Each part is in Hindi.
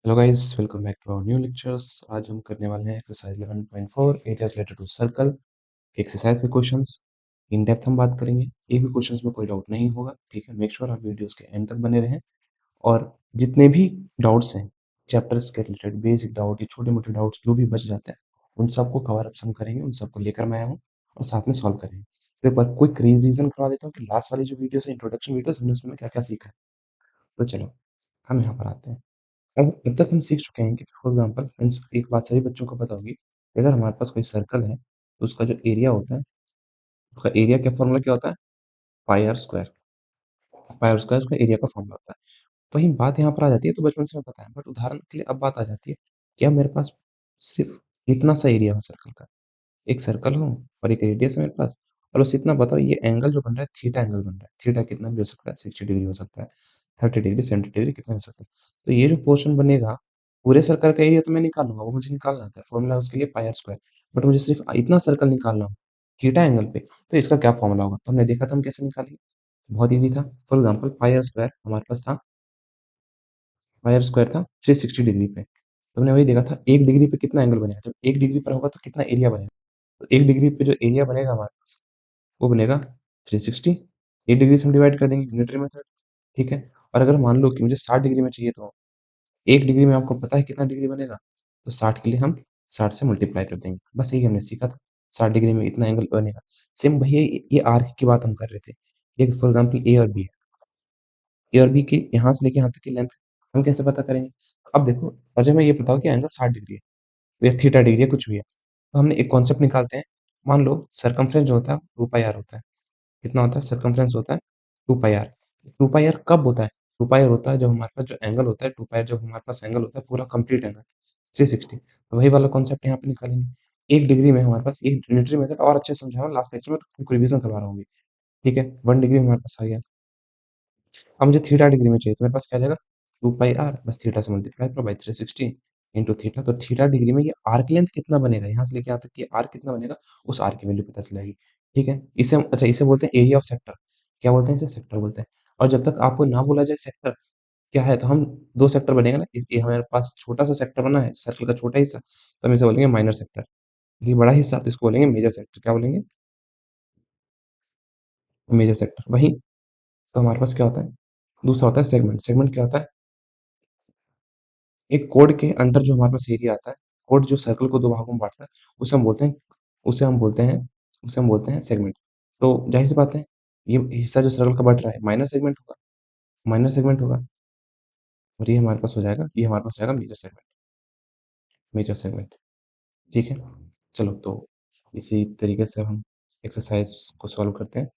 Hello guys, welcome back to our new lectures. आज हम करने वाले हैं exercise 11.4 areas related to circle. Exercise के क्वेश्चंस इन डेप्थ हम बात करेंगे। एक भी क्वेश्चंस में कोई डाउट नहीं होगा, ठीक है। मेक श्योर आप वीडियोस के एंड तक बने रहें। और जितने भी डाउट्स हैं चैप्टर्स के रिलेटेड, बेसिक डाउट या छोटे मोटे डाउट्स जो भी बच जाते हैं, उन सबको कवर अप हम करेंगे। उन सबको लेकर मैं आया हूँ और साथ में सॉल्व करेंगे। तो एक बार क्विक रिवीजन करवा देता हूँ कि लास्ट वाली जो वीडियो है, इंट्रोडक्शन वीडियोस, हमने उसमें क्या क्या सीखा है। तो चलो हम यहाँ पर आते हैं। अब तक हम सीख चुके हैं कि फॉर एग्जांपल एक बात सभी बच्चों को पता होगी कि अगर हमारे पास कोई सर्कल है तो उसका जो एरिया होता है, उसका एरिया का फॉर्मूला क्या होता है? Pi are square. Pi are square उसका एरिया का फॉर्मूला होता है। वही बात यहाँ पर आ जाती है, तो बचपन से हमें पता है, बट उदाहरण के लिए अब बात आ जाती है कि अब मेरे पास सिर्फ इतना सा एरिया हो सर्कल का। एक सर्कल हो और एक रेडियस है मेरे पास, और बस इतना बताओ ये एंगल जो बन रहा है थीटा एंगल बन रहा है। थीटा कितना भी हो सकता है, 60 डिग्री हो सकता है, 30 डिग्री, 70 डिग्री, कितना हो सकता है। तो ये जो पोर्शन बनेगा, पूरे सर्कल का एरिया तो मैं निकाल लूंगा, वो मुझे निकालना आता है, फॉर्मूला उसके लिए पाई आर स्क्वायर। बट मुझे सिर्फ इतना सर्कल निकालना हो थीटा एंगल पे, तो इसका क्या फॉर्मूला होगा? तो हमने देखा था हम कैसे निकालेंगे। बहुत ईजी था। For example pi are square हमारे पास था, पाई आर स्क्वायर था 360 डिग्री पे। तो हमने वही देखा था, 1 डिग्री पे कितना एंगल बनेगा। जब 1 डिग्री पर होगा तो कितना एरिया बनेगा। तो 1 डिग्री पे जो एरिया बनेगा हमारे पास, वो बनेगा 360। 1 डिग्री से हम डिवाइड कर देंगे, यूनिटरी मेथड, ठीक है। और अगर मान लो कि मुझे 60 डिग्री में चाहिए, तो 1 डिग्री में आपको पता है कितना डिग्री बनेगा, तो 60 के लिए हम 60 से मल्टीप्लाई कर देंगे। बस यही हमने सीखा था, 60 डिग्री में इतना एंगल बनेगा। सेम वही ये आर्क की बात हम कर रहे थे। एक फॉर एग्जाम्पल ए और बी है, ए और बी की यहाँ से लेके यहाँ तक की लेंथ हम कैसे पता करेंगे? अब देखो, और जब मैं ये बताऊँ कि एंगल 60 डिग्री है या थीटा डिग्री है, कुछ भी है, तो हमने एक कॉन्सेप्ट निकालते हैं। मान लो सरकमफ्रेंस जो होता है 2 पाई आर होता है। कितना होता है? सर्कमफ्रेंस होता है 2 पाई आर। 2 पाई आर कब होता है? 2 पाई आर होता है जब हमारे पास जो एंगल होता है, 2 पाई आर जब हमारे पास एंगल होता है पूरा कंप्लीट एंगल 360। तो वही वाला कॉन्सेप्ट यहाँ पे निकालेंगे। 1 डिग्री में हमारे पास एक यूनिटरी मेथड और अच्छे से समझा हूँ लास्ट लेक्चर में, तो रिवीजन करवा रहा हूँ अभी, ठीक है। 1 डिग्री हमारे पास आ गया। अब मुझे थीटा डिग्री में चाहिए, तो मेरे पास क्या आ जाएगा? 2 पाई आर, बस थीटा से मल्टीप्लाई करो बाई 360 इंटू थीटा। तो थीटा डिग्री में ये आर्क लेंथ कितना बनेगा, यहाँ से लेके यहाँ तक, ये आर्क कितना बनेगा, उस आर्क की वैल्यू पता चल जाएगी, ठीक है। इसे हम, अच्छा, इसे बोलते हैं एरिया ऑफ सेक्टर। क्या बोलते हैं इसे? सेक्टर बोलते हैं। और जब तक आपको ना बोला जाए सेक्टर क्या है, तो हम दो सेक्टर बनेगा ना, ये हमारे पास छोटा सा सेक्टर बना है, सर्कल का छोटा हिस्सा, तो हम इसे बोलेंगे माइनर सेक्टर। ये बड़ा हिस्सा, तो इसको बोलेंगे मेजर सेक्टर। क्या बोलेंगे? Major sector. वही, तो हमारे पास क्या होता है? दूसरा होता है सेगमेंट। सेगमेंट क्या होता है? एक कोड के अंडर जो हमारे पास एरिया आता है, कोड जो सर्कल को दो भागों में बांटता है, उसे हम बोलते हैं उसे हम बोलते हैं उसे हम बोलते हैं सेगमेंट। तो जाहिर सी बात है, ये हिस्सा जो सर्कल का बढ़ रहा है माइनर सेगमेंट होगा, माइनर सेगमेंट होगा। और ये हमारे पास हो जाएगा, ये हमारे पास जाएगा मेजर सेगमेंट, मेजर सेगमेंट, ठीक है। चलो, तो इसी तरीके से हम एक्सरसाइज को सॉल्व करते हैं।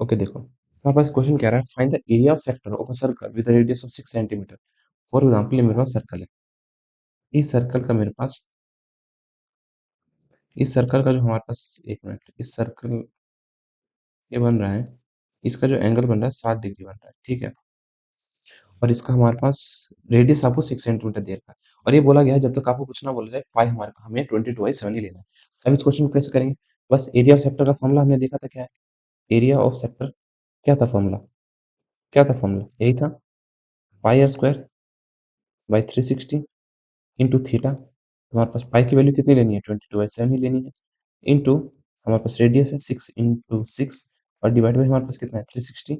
ओके, देखो हमारे पास क्वेश्चन कह रहा है, find the area of sector of a circle with radius of 6 centimetre. For example, ये मेरे पास सर्कल है। इस सर्कल का मेरे पास, इस सर्कल का जो हमारे पास, एक मिनट, इस सर्कल ये बन रहा है, इसका जो एंगल बन रहा है 60 डिग्री बन रहा है, ठीक है। और इसका हमारे पास रेडियस आपको 6 सेंटीमीटर दे रखा है। और ये बोला गया है जब तक आपको कुछ ना बोला जाए, पाई हमारे हमें 22/7 ही लेना है। अब इस क्वेश्चन को कैसे करेंगे? बस एरिया ऑफ सेक्टर का फॉर्मूला हमने देखा था, क्या है एरिया ऑफ सेक्टर? क्या था फॉर्मूला? क्या था फॉर्मूला? यही था, pi are square by 360 into theta. हमारे पास पाई की वैल्यू कितनी लेनी है? 22/7 ही लेनी है। इंटू हमारे पास रेडियस है 6 इंटू 6, और डिवाइड बाई हमारे पास कितना है? 360,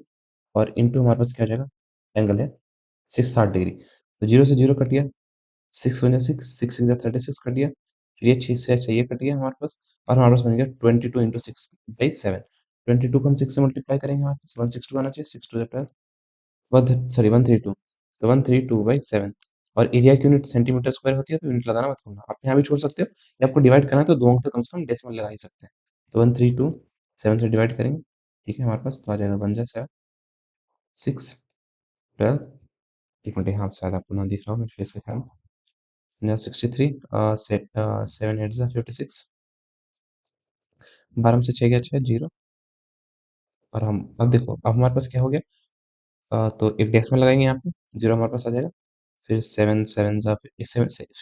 और इंटू हमारे पास क्या हो जाएगा? एंगल है 60 डिग्री। तो जीरो से जीरो कट गया, 6 × 6, 6 × 6 कट गया, फिर ये 6 से अच्छा ये कट गया हमारे पास, और हमारे पास बन गया 22 इंटू 6/7। 22 को हम 6 से मल्टीप्लाई करेंगे, हमारे पास 162 आना चाहिए, 6 × 2 = 12, वन सॉरी 132, तो 132/7। और एरिया की यूनिट सेंटीमीटर स्क्वायर होती है, तो यूनिट लगाना मत भूलना। आप यहाँ भी छोड़ सकते हो, या आपको डिवाइड करना है तो दो अंक तक कम से कम डेसिमल लगा ही सकते हैं। तो 132 7 से डिवाइड करेंगे, ठीक है, हमारे पास तो आ जाएगा 1 × 7 6 12। एक मिनट, यहाँ शायद आपको ना दिख रहा हो, मैं फिर से ख्याल 63, 7 8 56, 12 में से 6 गया 6 0। और हम अब देखो, अब हमारे पास क्या हो गया, तो एक डेसिमल लगाएंगे यहाँ पे, जीरो हमारे पास आ जाएगा। फिर 7 7 जा, फिर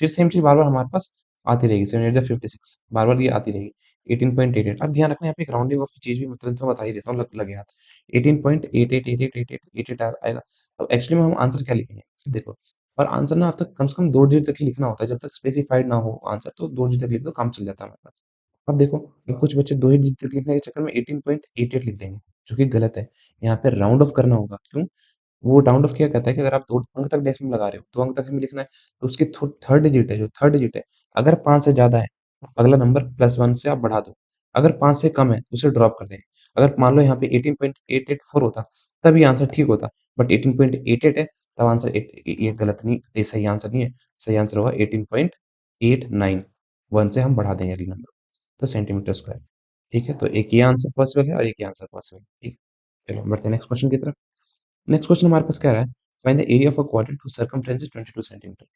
सेम चीज बार बार हमारे पास आती रहेगी, 7 8 जा 56, बार बार ये आती रहेगी। 18.88। अब ध्यान रखना, यहाँ पे एक राउंडिंग ऑफ की चीज भी मतलब तो बता ही देता हूँ, लगे हाथ। 18.88888888 आएगा। अब एक्चुअली में हम आंसर क्या लिखेंगे? देखो, और आंसर ना आप तक कम से कम 2 डिजिट तक ही लिखना होता है, जब तक स्पेसिफाइड ना हो आंसर तो 2 डिजिट तक लिख दो, काम चल जाता है हमारे पास। अब देखो, अब कुछ बच्चे 2 ही डिजिट तक लिखने के चक्कर में 18.88 लिख देंगे, जो कि गलत है। यहाँ पे राउंड ऑफ करना होगा। क्यों? वो राउंड ऑफ क्या कहता है कि अगर आप 2 अंक तक डेसिमल लगा रहे हो, 2 अंक तक हमें लिखना है, तो उसकी थर्ड डिजिट है, जो थर्ड डिजिट है, अगर 5 से ज़्यादा है, अगला नंबर +1 से आप बढ़ा दो। अगर 5 से कम है, तो उसे ड्रॉप कर देंगे। अगर मान लो यहाँ पे 18.884 होता, तब ये आंसर ठीक होता, बट 18.88 है, तब आंसर ये गलत नहीं, ये सही आंसर नहीं है। सही आंसर होगा 18.89, 1 से हम बढ़ा देंगे अगले नंबर, तो सेंटीमीटर स्क्वायर। ठीक है, तो एक ये आंसर पॉसिबल है और एक ये आंसर पॉसिबल है। ठीक, चलो बढ़ते हैं नेक्स्ट क्वेश्चन की तरफ। नेक्स्ट क्वेश्चन हमारे पास क्या रहा है? Find the area of a quadrant whose circumference is 22 centimetre.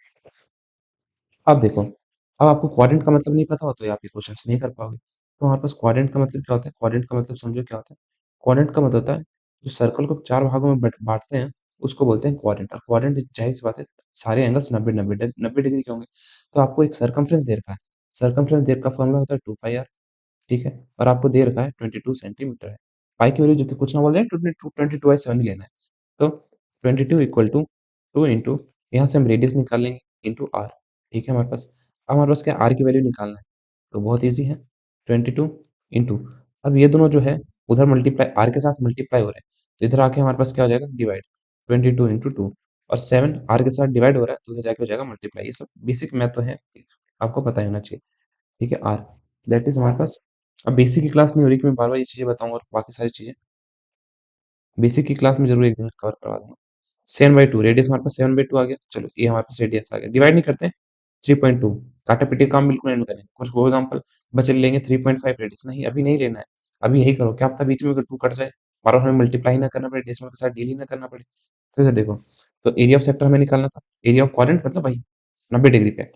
अब देखो, अब आपको क्वाड्रेंट का मतलब नहीं पता हो तो आप ये क्वेश्चन नहीं कर पाओगे। तो हमारे पास क्वाड्रेंट का मतलब क्या होता है? क्वाड्रेंट का मतलब समझो क्या होता है? क्वाड्रेंट का मतलब होता है जो सर्कल को 4 भागों में बांटते हैं, उसको बोलते हैं क्वाड्रेंट। और क्वाड्रेंट जाहिर सी बात है, सारे एंगल्स 90 डिग्री के होंगे। तो आपको एक सर्कमफ्रेंस दे रखा है। सर्कमफ्रेंस दे का फॉर्मूला होता है 2 पाई आर। ठीक है, और आपको दे रखा है 22 सेंटीमीटर है। पाई की वैल्यू जितनी कुछ ना बोल जाए, 22/7 ही लेना है। तो 22 इक्वल टू 2 इंटू, यहाँ से हम रेडियस निकाल लेंगे, इंटू आर। ठीक है हमारे पास। अब हमारे पास क्या आर की वैल्यू निकालना है, तो बहुत ईजी है। 22 इंटू, अब ये दोनों जो है उधर मल्टीप्लाई, आर के साथ मल्टीप्लाई हो रहे हैं, तो इधर आके हमारे पास क्या हो जाएगा? डिवाइड। 22 इंटू 2, और 7 आर के साथ डिवाइड हो रहा है, तो उधर जाके हो जाएगा मल्टीप्लाई। ये सब बेसिक मैथ तो है, आपको पता ही होना चाहिए। ठीक है, आर दैट इज हमारे पास। अब बेसिक की क्लास नहीं हो रही कि मैं बार बार ये चीजें बताऊंगा, और बाकी सारी चीजें बेसिक की क्लास में जरूर एक दिन कवर करवा दूंगा। 7/2 रेडियस हमारे पास 7/2 आ गया। चलो ये हमारे पास रेडियस आ गया, डिवाइड नहीं करते हैं। 3.2, काटा पिटी काम बिल्कुल नहीं करें। कुछ फॉर एग्जाम्पल बचे लेंगे 3.5 रेडियस, नहीं अभी नहीं लेना है। अभी यही करो, क्या पता बीच में अगर 2 कट जाए, बार बार हमें मल्टीप्लाई ना करना पड़े, डेसिमल के साथ डील ही ना करना पड़े। तो इसे देखो, तो एरिया ऑफ सेक्टर हमें निकालना था। एरिया ऑफ क्वाड्रेंट मतलब भाई 90 डिग्री पे,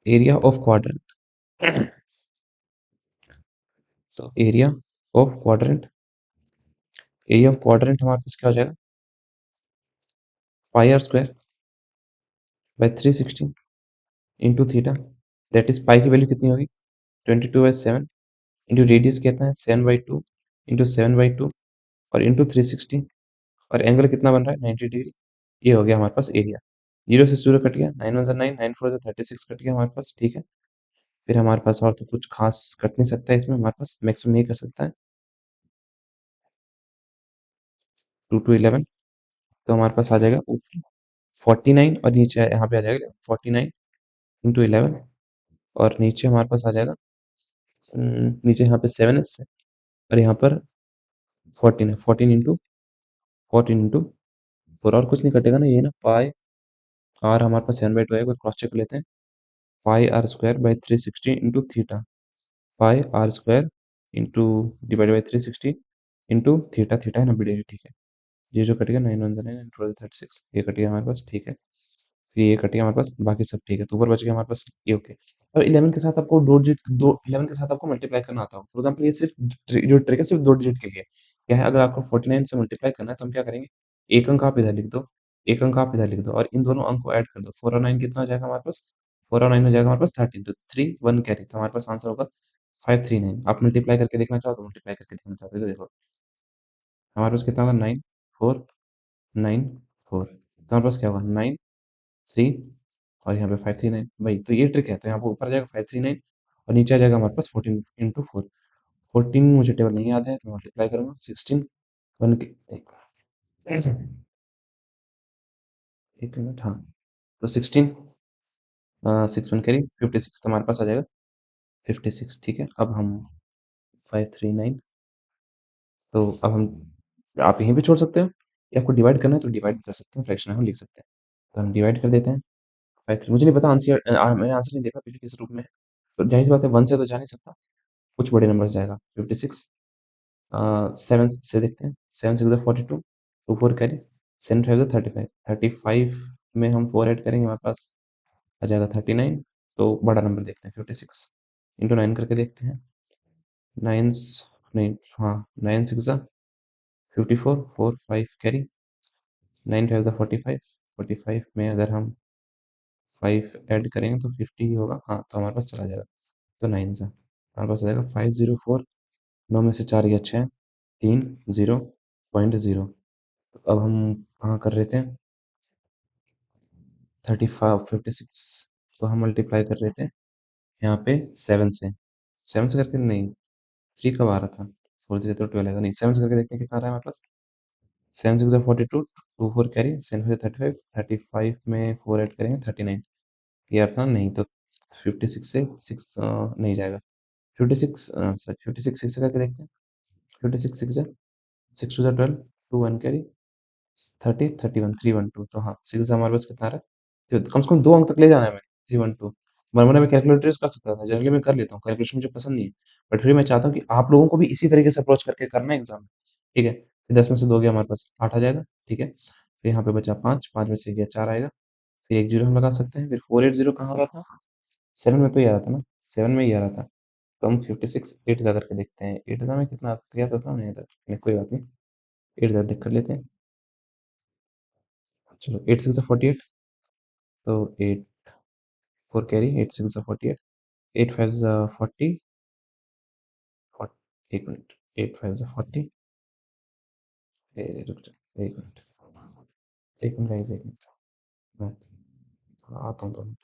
एरिया ऑफ क्वाड्रेंट। तो एरिया ऑफ क्वाड्रेंट हमारे पास क्या हो जाएगा? Pi are square by 360 into theta. That is pi की वैल्यू कितनी होगी? 22/7 इंटू रेडियस कितना है? 7/2 इंटू 7/2 और इंटू 360, और एंगल कितना बन रहा है? 90 डिग्री। ये हो गया हमारे पास एरिया। 0 से 0 कट गया, 9 1 जा 9, 9 4 जा 36 कट गया हमारे पास। ठीक है, फिर हमारे पास और तो कुछ खास कट नहीं सकता है इसमें, हमारे पास मैक्सिमम यही कर सकता है 2 to 11। तो हमारे पास आ जाएगा ऊपर 49, और नीचे यहाँ पे आ जाएगा 49 इंटू 11, और नीचे हमारे पास आ जाएगा नीचे यहाँ पे 7 है, और यहाँ पर 14 है। 14 इंटू 4, और कुछ नहीं कटेगा ना, ये ना पाई आर हमारे पास 7/2 है, क्रॉस चेक लेते हैं। Pi are square by 360 into theta, pi are square into divide by 360 into theta. Theta है 90 डिग्री। ठीक है, ये जो कटेगा 9 1 9 12 36, ये कटेगा हमारे पास। ठीक है, फिर ये कटेगा हमारे पास, बाकी सब ठीक है, तो ऊपर बच गया हमारे पास ये। ओके, और 11 के साथ आपको दो डिजिट, दो 11 के साथ आपको मल्टीप्लाई करना आता हो। फॉर एग्जाम्पल ये सिर्फ जो ट्रिक है सिर्फ 2 डिजिट के लिए। क्या है? अगर आपको 49 से मल्टीप्लाई करना है, तो हम क्या करेंगे? एक अंक आप इधर लिख दो, एक अंक आप इधर लिख दो, और इन दोनों अंक को ऐड कर दो। 4 और 9 कितना हो जाएगा हमारे पास? 4 और 9 हो जाएगा हमारे पास 13, तो 3 1 कैरी, तो हमारे पास आंसर होगा 539। आप मल्टीप्लाई करके देखना चाहो तो मल्टीप्लाई करके देखना चाहते हो तो देखो, हमारे पास कितना होगा? 9 4 9 4, तो हमारे पास क्या होगा? 9 3, और यहाँ पे 539 भाई। तो ये ट्रिक है, तो यहाँ पे ऊपर आ जाएगा 539, और नीचे आ जाएगा हमारे पास 14 इंटू 4। 14 मुझे टेबल नहीं याद है, तो मल्टीप्लाई करूंगा 16 वन के, एक मिनट, हाँ, तो 16 6 1 करी 56, तो हमारे पास आ जाएगा 56। ठीक है, अब हम 539, तो अब हम, आप यहीं पे छोड़ सकते हो, या आपको डिवाइड करना है तो डिवाइड कर सकते हैं, फ्रैक्शन हम लिख सकते हैं। तो हम डिवाइड कर देते हैं 5 मुझे नहीं पता आंसर, मैंने आंसर नहीं देखा पीछे किस रूप में है। तो जाहिर सी बात है 1 से तो जा नहीं सकता, कुछ बड़े नंबर से जाएगा। 56 7 से देखते हैं। 7 6 42, 2 4 कैरी, 7 5 35, 35 में हम 4 ऐड करेंगे, हमारे पास आ जाएगा 39। तो बड़ा नंबर देखते हैं, 56 इंटू 9 करके देखते हैं। 9 नहीं, हाँ, 9 6 54, 4 5 कैरी, 9 5 45, 45 में अगर हम 5 ऐड करेंगे तो 50 ही होगा। हाँ, तो हमारे पास चला जाएगा, तो 9 से हमारे पास आ जाएगा 504। 9 में से 4 ये अच्छे हैं, 3 0.0। अब हम कहाँ कर रहे थे? 56 को हम मल्टीप्लाई कर रहे थे यहाँ पे 7 से। 7 से करके नहीं, 3 कब आ रहा था? 4 से तो 12 आएगा नहीं, 7 से करके देखते हैं कितना आ रहा है हमारे पास। 7 6 42, 2 4 कैरी, 7 5 35, 35 में 4 ऐड करेंगे 39। ये आता नहीं तो 56 से 6 नहीं जाएगा। 56 सॉरी 56 6 से करके देखते हैं। 56 6 जा 6 टू जा 12, 2 1 कैरी, 30 31 312। तो हाँ 6 हमारे पास कितना आ रहा है? तो कम से कम 2 अंक तक ले जाना है हमें। 312 वरना मैं कैलकुलेटर यूज कर सकता था, जनरली मैं कर लेता हूँ, कैलकुलेशन मुझे पसंद नहीं है। बट फिर मैं चाहता हूँ कि आप लोगों को भी इसी तरीके से अप्रोच करके करना है एग्जाम। ठीक है, फिर 10 में से 2 गया हमारे पास 8 आ जाएगा। ठीक है, फिर यहाँ पे बचा 5, 5 में से गया 4 आएगा। फिर एक जीरो हम लगा सकते हैं। फिर 480 कहाँ आ रहा था? 7 में तो ये आ रहा था ना, 7 में ही आ रहा था। तो हम 56 8 जा करके देखते हैं। 8 में कितना गया था नहीं था, कोई बात नहीं, 8 जा देख कर लेते हैं। चलो 8 6 48, तो 8 4 कैरी, 8 6 48, 8 5 40, एक मिनट, 8 5 40, रुक जाओ एक मिनट, एक मिनट गाइस, एक मिनट, मैं आता हूँ 2 मिनट।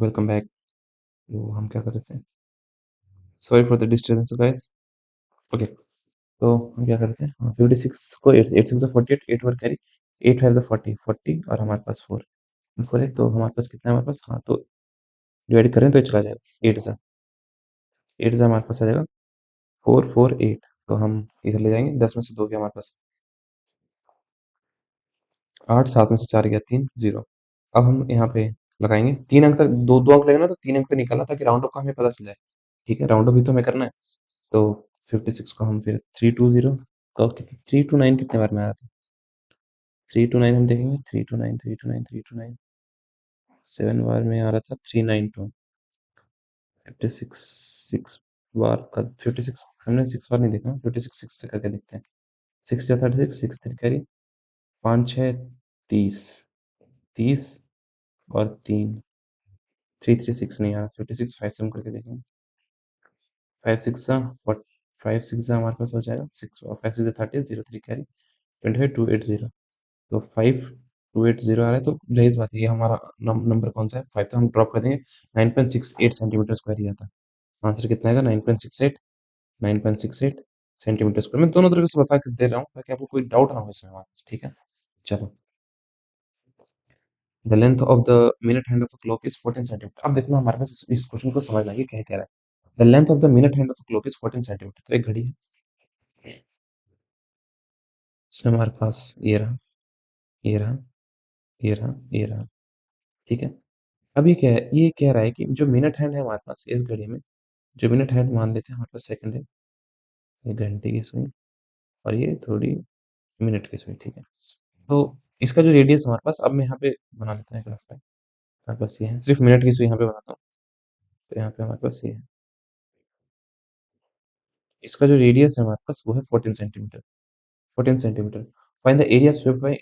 Welcome back. तो हम क्या कर रहे थे? Sorry for the disturbance guys. Okay, तो हम क्या कर रहे थे? 56 को 8 8 6 48, 8 4 कैरी, 8 5 40 40 और हमारे पास 4 4 है। तो हमारे पास कितना है हमारे पास? हाँ, तो डिवाइड करें तो ये चला जाएगा 8 से हमारे पास आ जाएगा 448। तो हम इधर ले जाएंगे, 10 में से 2 गया हमारे पास 8, 7 में से 4 गया 3 0। अब हम यहाँ पे लगाएंगे 3 अंक तक, दो दो अंक लगेगा ना, तो 3 अंक तक निकालना ताकि राउंड ऑफ का हमें पता चल जाए। ठीक है, राउंड ऑफ भी तो हमें करना है। तो 56 को हम फिर 320 तो 329 कितने बार में आया था? 329 हम देखेंगे, 329 329 329 7 बार में आ रहा था 392। 56 6 बार का 56 हमने 6 बार नहीं देखा, 56 6 से करके देखते हैं। 6 या 36, 6 3 कैरी, 5 6 30, 30 और 3 336 नहीं आ रहा। 56 5 से हम करके देखेंगे। 5 6 5 6 हमारे पास हो जाएगा 6 और 5 6 30, 0 3 कैरी, 25 280। तो 5280 आ रहा है। तो रईस बात है, ये हमारा नंबर कौन सा है? 5। तो हम ड्रॉप कर देंगे। 9.68 सेंटीमीटर स्क्वायर ही आता है। आंसर कितना आएगा? 9.68, 9.68 सेंटीमीटर स्क्वायर। मैं दोनों तरीके से बता कर दे रहा हूँ ताकि आपको कोई डाउट ना हो इसमें हमारे पास। ठीक है, चलो। The length of the minute hand of a clock is 14 centimetre. अब देखना हमारे पास इस क्वेश्चन को समझना है, ये क्या कह रहा है। The length of the minute hand of a clock is 14 centimetre. तो एक घड़ी है, इसमें हमारे पास ये रहा, ये रहा, ये रहा, ये रहा। ठीक है, अब ये क्या है? ये कह रहा है कि जो मिनट हैंड है हमारे पास इस घड़ी में, जो मिनट हैंड मान लेते हैं हमारे पास सेकंड है, ये घंटे की सुई और ये थोड़ी मिनट की सुई। ठीक है, तो इसका जो रेडियस हमारे पास, अब मैं यहाँ पे बना लेता हूँ ग्राफ पे। हमारे पास ये है, सिर्फ मिनट की सुई यहाँ पे बनाता हूँ। तो यहाँ पे हमारे पास ये है, इसका जो रेडियस है हमारे पास वो है 14 centimetre. 14 centimetre. Find the area swept by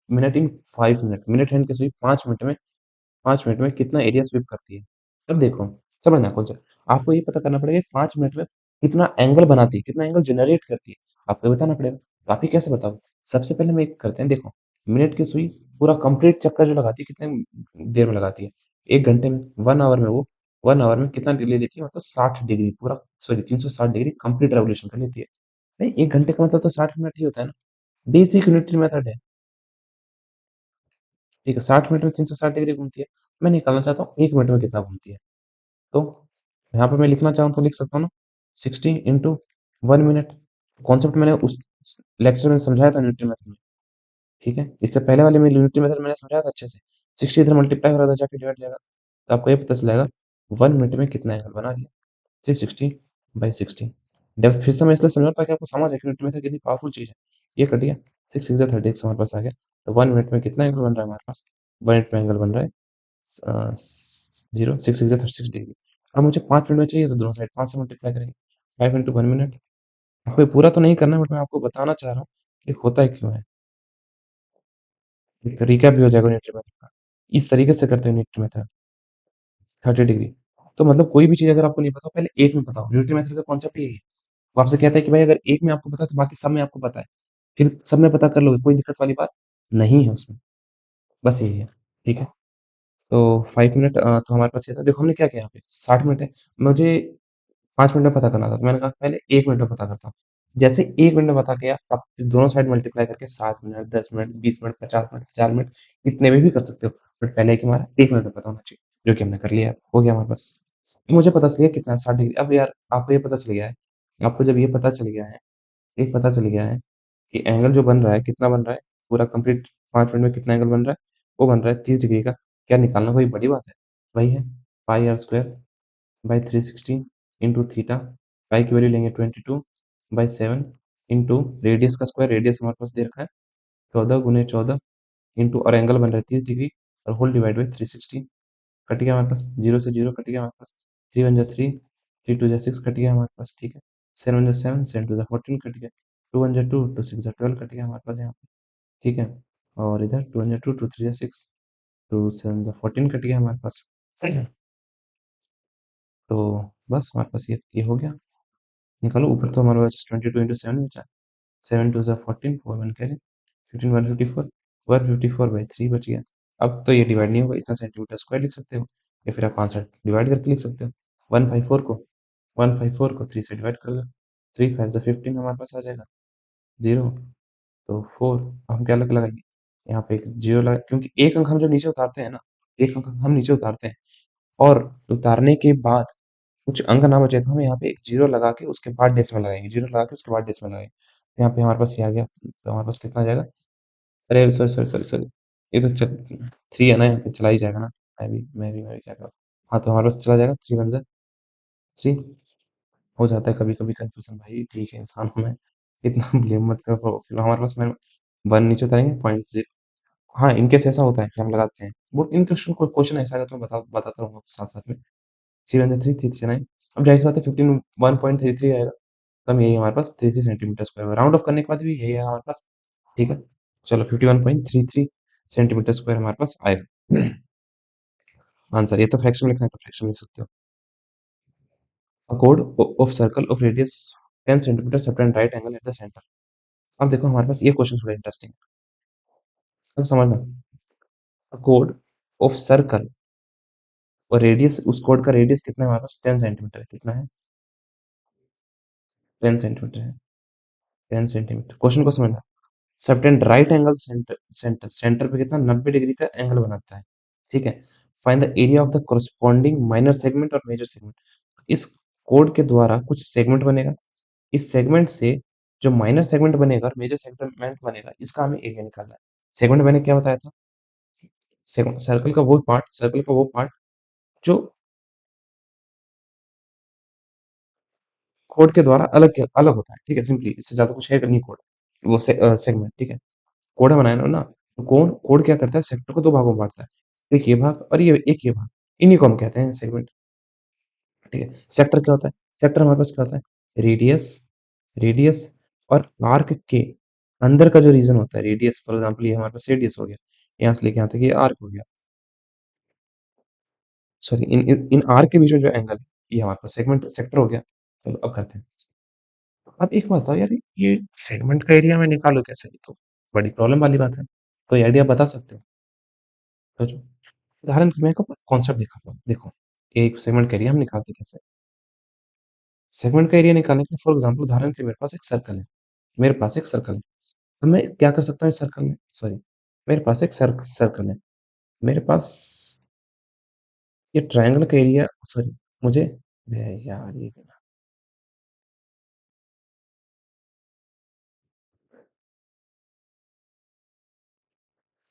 minute in 5 minute. Minute hand की सुई 5 मिनट में कितना एरिया स्वीप करती है? अब देखो, समझना कॉन्सेप्ट, आपको ये पता करना पड़ेगा कि 5 मिनट में कितना एंगल बनाती है, कितना एंगल जनरेट करती है, आपको ये बताना पड़ेगा। तो आप ये कैसे बताओ? सबसे पहले हम एक करते हैं, देखो, मिनट की सुई पूरा कंप्लीट चक्कर जो लगाती है कितने देर में लगाती है? 1 घंटे में, 1 आवर में वो 1 आवर में कितना ले लेती है? मतलब 60 डिग्री पूरा, सॉरी 360 डिग्री कंप्लीट रेवोल्यूशन कर लेती है। नहीं, 1 घंटे का मतलब तो 60 मिनट ही होता है ना। बेसिक यूनिटरी मेथड है। ठीक है, 60 मिनट में 360 डिग्री घूमती है। मैं निकालना चाहता हूँ 1 मिनट में कितना घूमती है। तो यहाँ पे मैं लिखना चाहूँ तो लिख सकता हूँ ना, 60 इंटू 1 मिनट। कॉन्सेप्ट मैंने उस लेक्चर में समझाया था न्यूटन मेथड में। ठीक है, इससे पहले वाले में न्यूटन मेथड मैंने समझाया था अच्छे से। 60 इधर मल्टीप्लाई हो रहा था, जाके डिवाइड जाएगा, तो आपको ये पता चल जाएगा 1 मिनट में कितना एंगल बना रही है। 360/60। डेप्थ फिर से मैं इसलिए समझा ताकि आपको समझ आए कि न्यूटन मेथड कितनी पावरफुल चीज़ है। ये कर दिया, 6 6 30 हमारे पास आ गया। तो 1 मिनट में कितना एंगल बन रहा है हमारे पास? 1 मिनट में एंगल बन रहा है 0 6 6 36 डिग्री। अब मुझे 5 मिनट में चाहिए, तो दोनों साइड 5 से मल्टीप्लाई करेंगे। 5 इंटू 1 मिनट। आपको ये पूरा तो नहीं करना, बट मैं आपको बताना चाह रहा हूँ कि होता है क्यों है। एक तरीका भी हो जाएगा न्यूट्री मेथड का। इस तरीके से करते हैं न्यूट्री मेथड, 30 डिग्री। तो मतलब कोई भी चीज़ अगर आपको नहीं पता, पहले एक में बताओ। न्यूट्री मेथड का कॉन्सेप्ट यही है। वो आपसे कहता है कि भाई अगर एक में आपको पता है तो बाकी सब में आपको पता है। फिर सब में पता कर लोगे, कोई दिक्कत वाली बात नहीं है उसमें, बस यही है, ठीक है। तो 5 मिनट तो हमारे पास ये था, देखो हमने क्या किया यहाँ पे 60 मिनट है, मुझे 5 मिनट में पता करना था, तो मैंने कहा पहले 1 मिनट में पता करता हूँ। जैसे 1 मिनट में पता किया, अब दोनों साइड मल्टीप्लाई करके 7 minute, 10 minute, 20 minute, 50 minute, 4 minute, इतने में भी कर सकते हो, बट पहले कि हमारा 1 मिनट में पता होना चाहिए, जो कि हमने कर लिया, हो गया हमारे पास। मुझे पता चल गया कितना 60 डिग्री। अब यार आपको ये पता चल गया है, आपको जब ये पता चल गया है, एक पता चल गया है कि एंगल जो बन रहा है कितना बन रहा है, पूरा कंप्लीट 5 मिनट में कितना एंगल बन रहा है, वो बन रहा है 30 डिग्री का। क्या निकालना कोई बड़ी बात है? वही है pi are square by 360 into theta. Pi की वैल्यू लेंगे 22/7 इंटू रेडियस का स्क्वायर, रेडियस हमारे पास दे रखा है 14 × 14 इंटू, और एंगल बन रहा है 30 डिग्री, और होल डिवाइड बाई 360। कट गया हमारे पास, जीरो से जीरो कट गया हमारे पास, 3 × 1 = 3, 3 × 2 = 6 कट गया हमारे पास, ठीक है। 7 × 7, 7 × 2 = 14 कट गया, 2 × 2, 2 × 6 = 12 कट गया हमारे पास यहाँ पे, ठीक है। और इधर 2 × 2, 2 × 3 = 6, 2 × 7 = 14 कट गया हमारे पास। तो बस हमारे पास ये हो गया। निकालो ऊपर, तो हमारे पास 22 × 7 बचा, 7 × 2 = 14, 4 1 कैरी, 15 154, 154/3 बच गया। अब तो ये डिवाइड नहीं होगा, इतना सेंटीमीटर स्क्वायर लिख सकते हो, या फिर आप 5 से डिवाइड करके लिख सकते हो। 154 को 154 को 3 से डिवाइड कर दो, 3 5 ज़ा 15 हमारे पास आ जाएगा, 0, तो 4। अब हम क्या लग लगाएंगे, यहाँ पे एक 0 लगा, क्योंकि एक अंक हम जब नीचे उतारते हैं ना, एक अंक हम नीचे उतारते हैं, और उतारने के बाद कुछ अंक ना बचे, तो हम यहाँ पे एक 0 लगा के उसके बाद डेसिमल लगाएंगे, 0 लगा के उसके बाद डेसिमल लगाएंगे, तो यहाँ पे हमारे पास ये आ गया, तो हमारे पास कितना आ जाएगा, अरे सॉरी सॉरी सॉरी सॉरी, ये तो 3 है ना, यहाँ पे चला ही जाएगा ना। मैं भी क्या करूँ। हाँ, तो हमारे पास चला जाएगा, 3 1 ज़ा 3, हो जाता है कभी कभी कंफ्यूजन भाई, ठीक है, इंसान हूँ मैं, इतना ब्लेम मत करो। फिर हमारे पास मैं 1 नीचे उतारेंगे 0.0। हाँ, इनकेस ऐसा होता है कि हम लगाते हैं, वो इन क्वेश्चन को, क्वेश्चन ऐसा है तो मैं बताता रहूंगा साथ साथ में। 3 1 ज़ा 3, 3 3 ज़ा 9, अब जाहिर सी बात है 15 1.33 आएगा, तब यही हमारे पास 33 सेंटीमीटर स्क्वायर, राउंड ऑफ करने के बाद भी यही है हमारे पास, ठीक है। चलो 51.33 सेंटीमीटर स्क्वायर हमारे पास आएगा आंसर। ये तो फ्रैक्शन में लिखना है तो फ्रैक्शन में लिख सकते हो। अ chord of circle of radius 10 centimetre subtend right angle at the center। अब देखो हमारे पास ये क्वेश्चन थोड़ा इंटरेस्टिंग है, अब समझना। अ chord of circle, और रेडियस, उस कोड का रेडियस कितना है हमारे पास, 10 सेंटीमीटर है, कितना है, 10 सेंटीमीटर है, 10 सेंटीमीटर। क्वेश्चन को समझना, subtend right angle centre, centre पे कितना, 90 डिग्री का एंगल बनाता है, ठीक है। Find the area of the corresponding minor segment और मेजर सेगमेंट। इस कोड के द्वारा कुछ सेगमेंट बनेगा, इस सेगमेंट से जो माइनर सेगमेंट बनेगा और मेजर सेगमेंट बनेगा, इसका हमें एरिया निकालना है। सेगमेंट मैंने क्या बताया था, सर्कल का वो पार्ट, सर्कल का वो पार्ट जो कोड के द्वारा अलग होता है, ठीक है, सिंपली, इससे ज्यादा कुछ है नहीं कोड, वो सेगमेंट, ठीक है। कोड बनाया ना, तो कौन कोड क्या करता है, सेक्टर को दो भागों में बांटता है, एक ये भाग और ये एक ये भाग, इन्हीं को हम कहते हैं सेगमेंट, ठीक है। सेक्टर क्या होता है, सेक्टर हमारे पास क्या होता है, रेडियस, रेडियस और आर्क के अंदर का जो रीजन होता है, रेडियस, फॉर एग्जांपल ये हमारे पास रेडियस हो गया, यहाँ से लेके यहाँ तक ये आर्क हो गया, सॉरी, इन आर्क के बीच में जो एंगल है, ये हमारे पास सेगमेंट सेक्टर हो गया। चलो अब करते हैं। अब एक बात बताओ यार, ये सेगमेंट का एरिया मैं निकालू कैसे, ये तो बड़ी प्रॉब्लम वाली बात है, कोई आइडिया बता सकते हो, सोचो। उदाहरण के मैं को कॉन्सेप्ट दिखाता हूँ, देखो, एक सेगमेंट का एरिया हम निकालते कैसे। सेगमेंट का एरिया निकालने के लिए, फॉर एग्जांपल, उदाहरण के लिए मेरे पास एक सर्कल है, मेरे पास एक सर्कल है, तो मैं क्या कर सकता हूँ इस सर्कल में, सॉरी, मेरे पास एक सर्कल है, मेरे पास ये ट्रायंगल का एरिया, सॉरी, मुझे यार ये,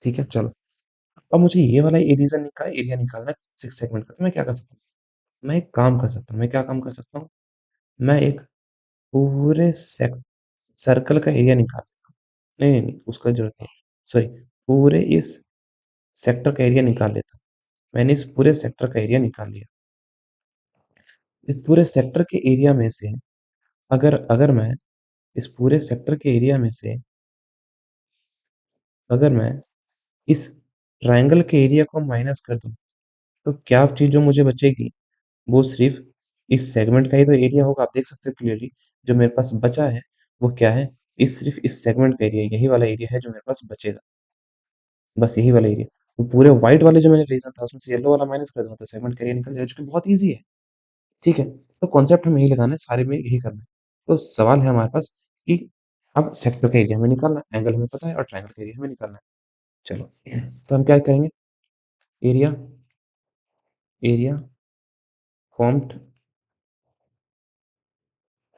ठीक है चलो। अब मुझे ये वाला एरिया निकालना है सिक्स सेगमेंट का, तो मैं क्या कर सकता हूँ, मैं एक काम कर सकता हूँ, मैं क्या काम कर सकता हूँ, मैं एक पूरे सर्कल का एरिया निकाल सकता हूँ, नहीं नहीं नहीं, उसका जरूरत नहीं, सॉरी, पूरे इस सेक्टर का एरिया निकाल लेता हूँ। मैंने इस पूरे सेक्टर का एरिया निकाल लिया, इस पूरे सेक्टर के एरिया में से, अगर अगर मैं इस पूरे सेक्टर के एरिया में से, अगर मैं इस ट्रायंगल के एरिया को माइनस कर दूं, तो क्या चीज जो मुझे बचेगी, वो सिर्फ इस सेगमेंट का ही तो एरिया होगा, आप देख सकते हो क्लियरली, जो मेरे पास बचा है वो क्या है, इस सिर्फ इस सेगमेंट का एरिया, यही वाला एरिया है जो मेरे पास बचेगा, बस यही वाला एरिया। वो पूरे व्हाइट वाले जो मैंने रीजन था उसमें से येलो वाला माइनस कर दूंगा तो सेगमेंट का एरिया निकल जाएगा, जो कि बहुत ईजी है। ठीक है, तो कॉन्सेप्ट हमें यही लगाना है, सारे में यही करना है। तो सवाल है हमारे पास कि अब सेक्टर का एरिया हमें निकालना है, एंगल हमें पता है और ट्रायंगल का एरिया हमें निकालना है। चलो, तो हम क्या करेंगे, area area formed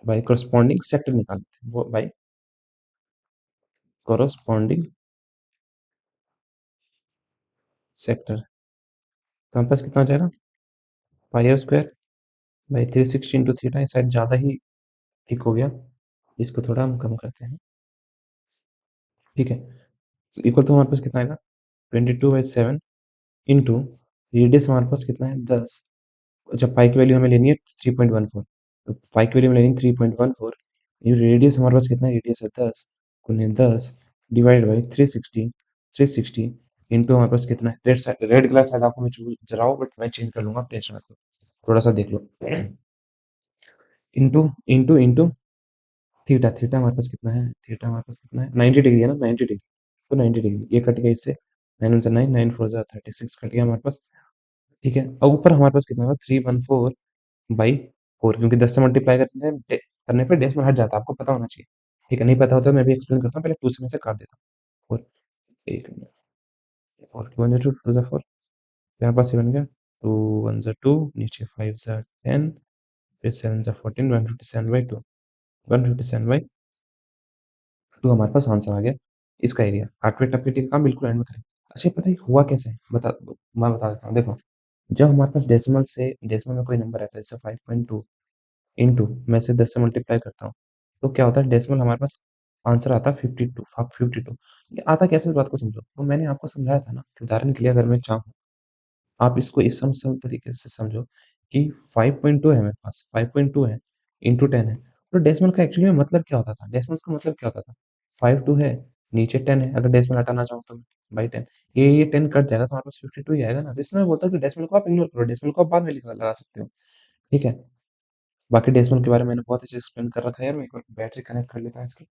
by corresponding sector निकालते हैं, वो बाय corresponding सेक्टर। तो हमारे पास कितना आ जाएगा, pi are square by 360 into theta. ये शायद ज़्यादा ही ठीक हो गया, इसको थोड़ा हम कम करते हैं। ठीक है, इक्वल तो हमारे पास कितना आएगा, 22/7 इंटू रेडियस हमारे पास कितना है 10। जब पाई की वैल्यू हमें लेनी है 3.14, तो पाई की वैल्यू हमें लेनी 3.14। ये रेडियस हमारे पास कितना है, रेडियस है 10 गुने 10 डिवाइड बाई 360 इंटू हमारे पास कितना है, रेड कलर शायद आपको मैं जरा हो, बट मैं चेंज कर लूंगा, आप टेंशन मत लो, थोड़ा सा देख लो। Into into into theta, theta हमारे पास कितना है, थीटा हमारे पास कितना है 90 डिग्री है ना, 90 डिग्री। तो 90 डिग्री ये कट गया इससे, 9 से 9, 9 4 36 कट गया हमारे पास। ठीक है, और ऊपर हमारे पास कितना होगा 314/4, क्योंकि 10 से मल्टीप्लाई करने पे डेसिमल हट जाता है, आपको पता होना चाहिए। ठीक है, नहीं पता होता तो मैं भी एक्सप्लेन करता हूँ, पहले 2 से मैं से काट देता हूँ। 4, एक मिनट, 4 की 1 2 2 4, यहाँ पास 7 गया, 2 1 2, नीचे 5 10, फिर 7 14, 157/2, 157/2 हमारे पास आंसर आ गया इसका एरिया। आठवें टपकेटी का काम बिल्कुल एंड में करें। अच्छा, ये पता है हुआ कैसे है? मैं बता देता हूँ, देखो। जब हमारे पास डेसिमल में कोई नंबर आता है, जैसे 5.2 इंटू मैं से 10 से मल्टीप्लाई करता हूँ, तो क्या होता है, डेसिमल हमारे पास आंसर आता है 52। ये आता कैसे, इस बात को समझो। तो मैंने आपको समझाया था ना कि उदाहरण के लिए अगर मैं चाहूँ, आप इसको इस सम तरीके से समझो कि 5.2 है मेरे पास, 5.2 है इंटू 10 है। तो डेसिमल का एक्चुअली में मतलब क्या होता था, डेसिमल का मतलब क्या होता था, 5 2 है, नीचे 10 है, अगर डेसिमल हटाना चाहूँ तो बाई 10, ये 10 कट जाएगा तो हमारे पास 52 ही आएगा ना। तो इसलिए मैं बोलता हूँ कि डेसिमल को आप इग्नोर करो, डेसिमल को आप बाद में लिखा लगा सकते हो। ठीक है, बाकी डेसिमल के बारे में मैंने बहुत अच्छे से एक्सप्लेन कर रखा है यार। मैं एक बार बैटरी कनेक्ट कर लेता हूँ इसकी,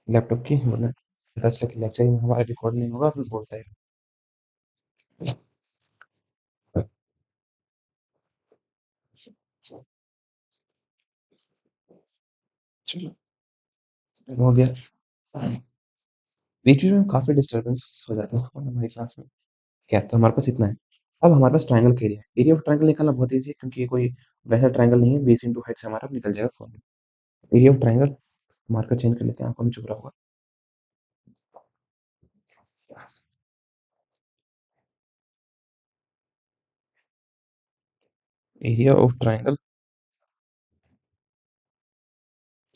लैपटॉप की, वरना पता चला कि लेक्चर ही हमारा रिकॉर्ड नहीं होगा, फिर बोलता है। चलो, हो गया। बीच बीच में काफी डिस्टर्बेंस हो जाता है हमारी क्लास में। क्या, तो हमारे पास इतना है। अब हमारे पास ट्रायंगल का एरिया, एरिया ऑफ ट्रायंगल निकालना बहुत ईजी है, क्योंकि ये कोई वैसा ट्रायंगल नहीं है, बेस इंटू हाइट से हमारा निकल जाएगा formula. Area of triangle, marker change कर लेते हैं, आपको भी चुप रहा होगा। Area of triangle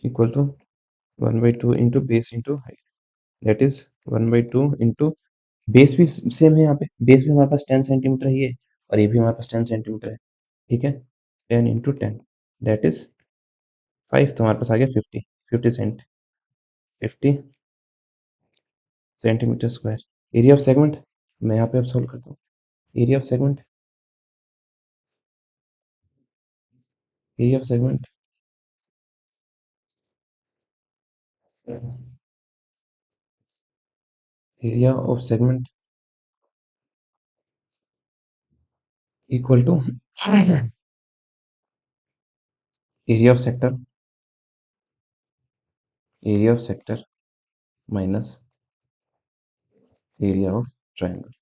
equal to 1/2 into base into height, that is 1/2 into base भी सेम है, यहाँ पे बेस भी हमारे पास 10 सेंटीमीटर ही है, और ये भी हमारे पास 10 सेंटीमीटर है। ठीक है, 10 इंटू 10, दैट इज 5, तो हमारे पास आ गया 50 centimetre square. Area of segment, मैं यहाँ पे अब सोल्व करता हूँ। Area of segment, area of segment area of segment equal to area of sector, area of sector minus area of triangle.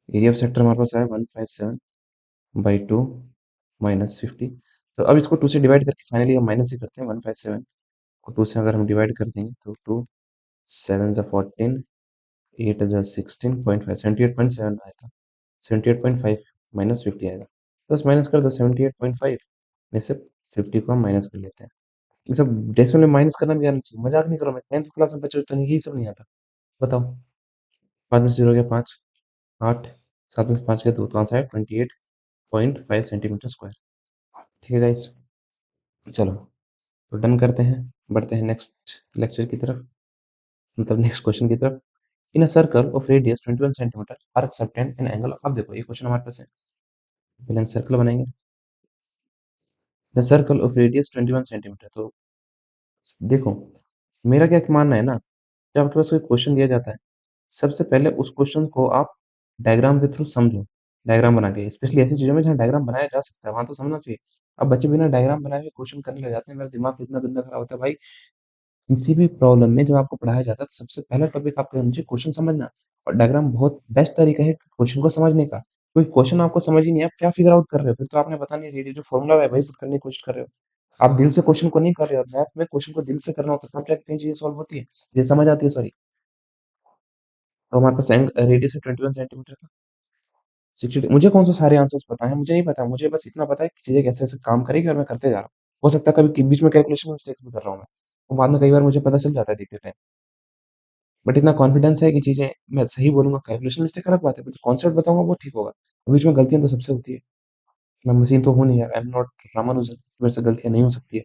Area of sector हमारे पास आया 157/2 माइनस 50। तो अब इसको 2 से डिवाइड करके फाइनली हम माइनस ही करते हैं। 157 को 2 से अगर हम डिवाइड कर देंगे तो 2 7 14, 8 16.5, 78.7 आया था। 78.5 माइनस 50 आएगा, बस माइनस कर दो 78.5 में से 50 को हम माइनस कर लेते हैं। ये सब डेसिमल में माइनस करना भी आना चाहिए, मजाक नहीं करो। मैं 10th क्लास में बच्चे तो यही सब नहीं आता। बताओ, 5 में से 0 गया 5, 8, 7 में से 5 गया 2, तो आंसर है 28.5 सेंटीमीटर स्क्वायर। ठीक है गाइस, चलो, तो डन करते हैं, बढ़ते हैं नेक्स्ट लेक्चर की तरफ, मतलब नेक्स्ट क्वेश्चन की तरफ। In a circle of radius 21 centimetre arc subtend an angle. अब देखो ये क्वेश्चन हमारे पास है, पहले हम सर्कल बनाएंगे। The circle of radius 21 centimetre. तो देखो, मेरा क्या मानना है ना, जब आपके पास कोई क्वेश्चन दिया जाता है सबसे पहले उस क्वेश्चन को आप डायग्राम के थ्रू समझो, डायग्राम बना के, स्पेशली ऐसी चीज़ों में जहाँ डायग्राम बनाया जा सकता है, वहाँ तो समझना चाहिए। अब बच्चे बिना डायग्राम बनाए हुए क्वेश्चन करने लग जाते हैं, मेरा दिमाग इतना गंदा खराब होता है भाई। किसी भी प्रॉब्लम में जब आपको पढ़ाया जाता है तो सबसे पहला टॉपिक आपका होना चाहिए क्वेश्चन समझना, और डायग्राम बहुत बेस्ट तरीका है क्वेश्चन को समझने का। कोई क्वेश्चन आपको समझ ही नहीं है, आप क्या फिगर आउट कर रहे हो? फिर तो आपने पता नहीं रेडी जो फॉर्मूला है वही पुट करने की कोशिश कर रहे हो। आप दिल से क्वेश्चन को नहीं कर रहे हो। मैथ में क्वेश्चन को दिल से करना होता है, तब जाके कई चीजें सॉल्व होती है, ये समझ आती है, सॉरी। तो हमारे पास रेडियस है 21 सेंटीमीटर का, 60। मुझे कौन सा सारे आंसर्स पता है? मुझे नहीं पता। मुझे बस इतना पता है कि चीजें कैसे ऐसे काम करेगी और मैं करते जा रहा हूँ। हो सकता है कभी बीच में कैलकुलेशन में मिस्टेक्स भी कर रहा हूँ मैं, वो बाद में कई बार मुझे पता चल जाता है देखते टाइम। बट इतना कॉन्फिडेंस है कि चीजें मैं सही बोलूंगा। कैलकुलेशन मिस्टेक अलग बात है, बट कॉन्सेप्ट बताऊंगा वो ठीक होगा। बीच में गलतियां तो सबसे होती है। मैं मशीन तो हूँ नहीं यार, आई एम नॉट रामानुजन, मेरे से गलतियां नहीं हो सकती है।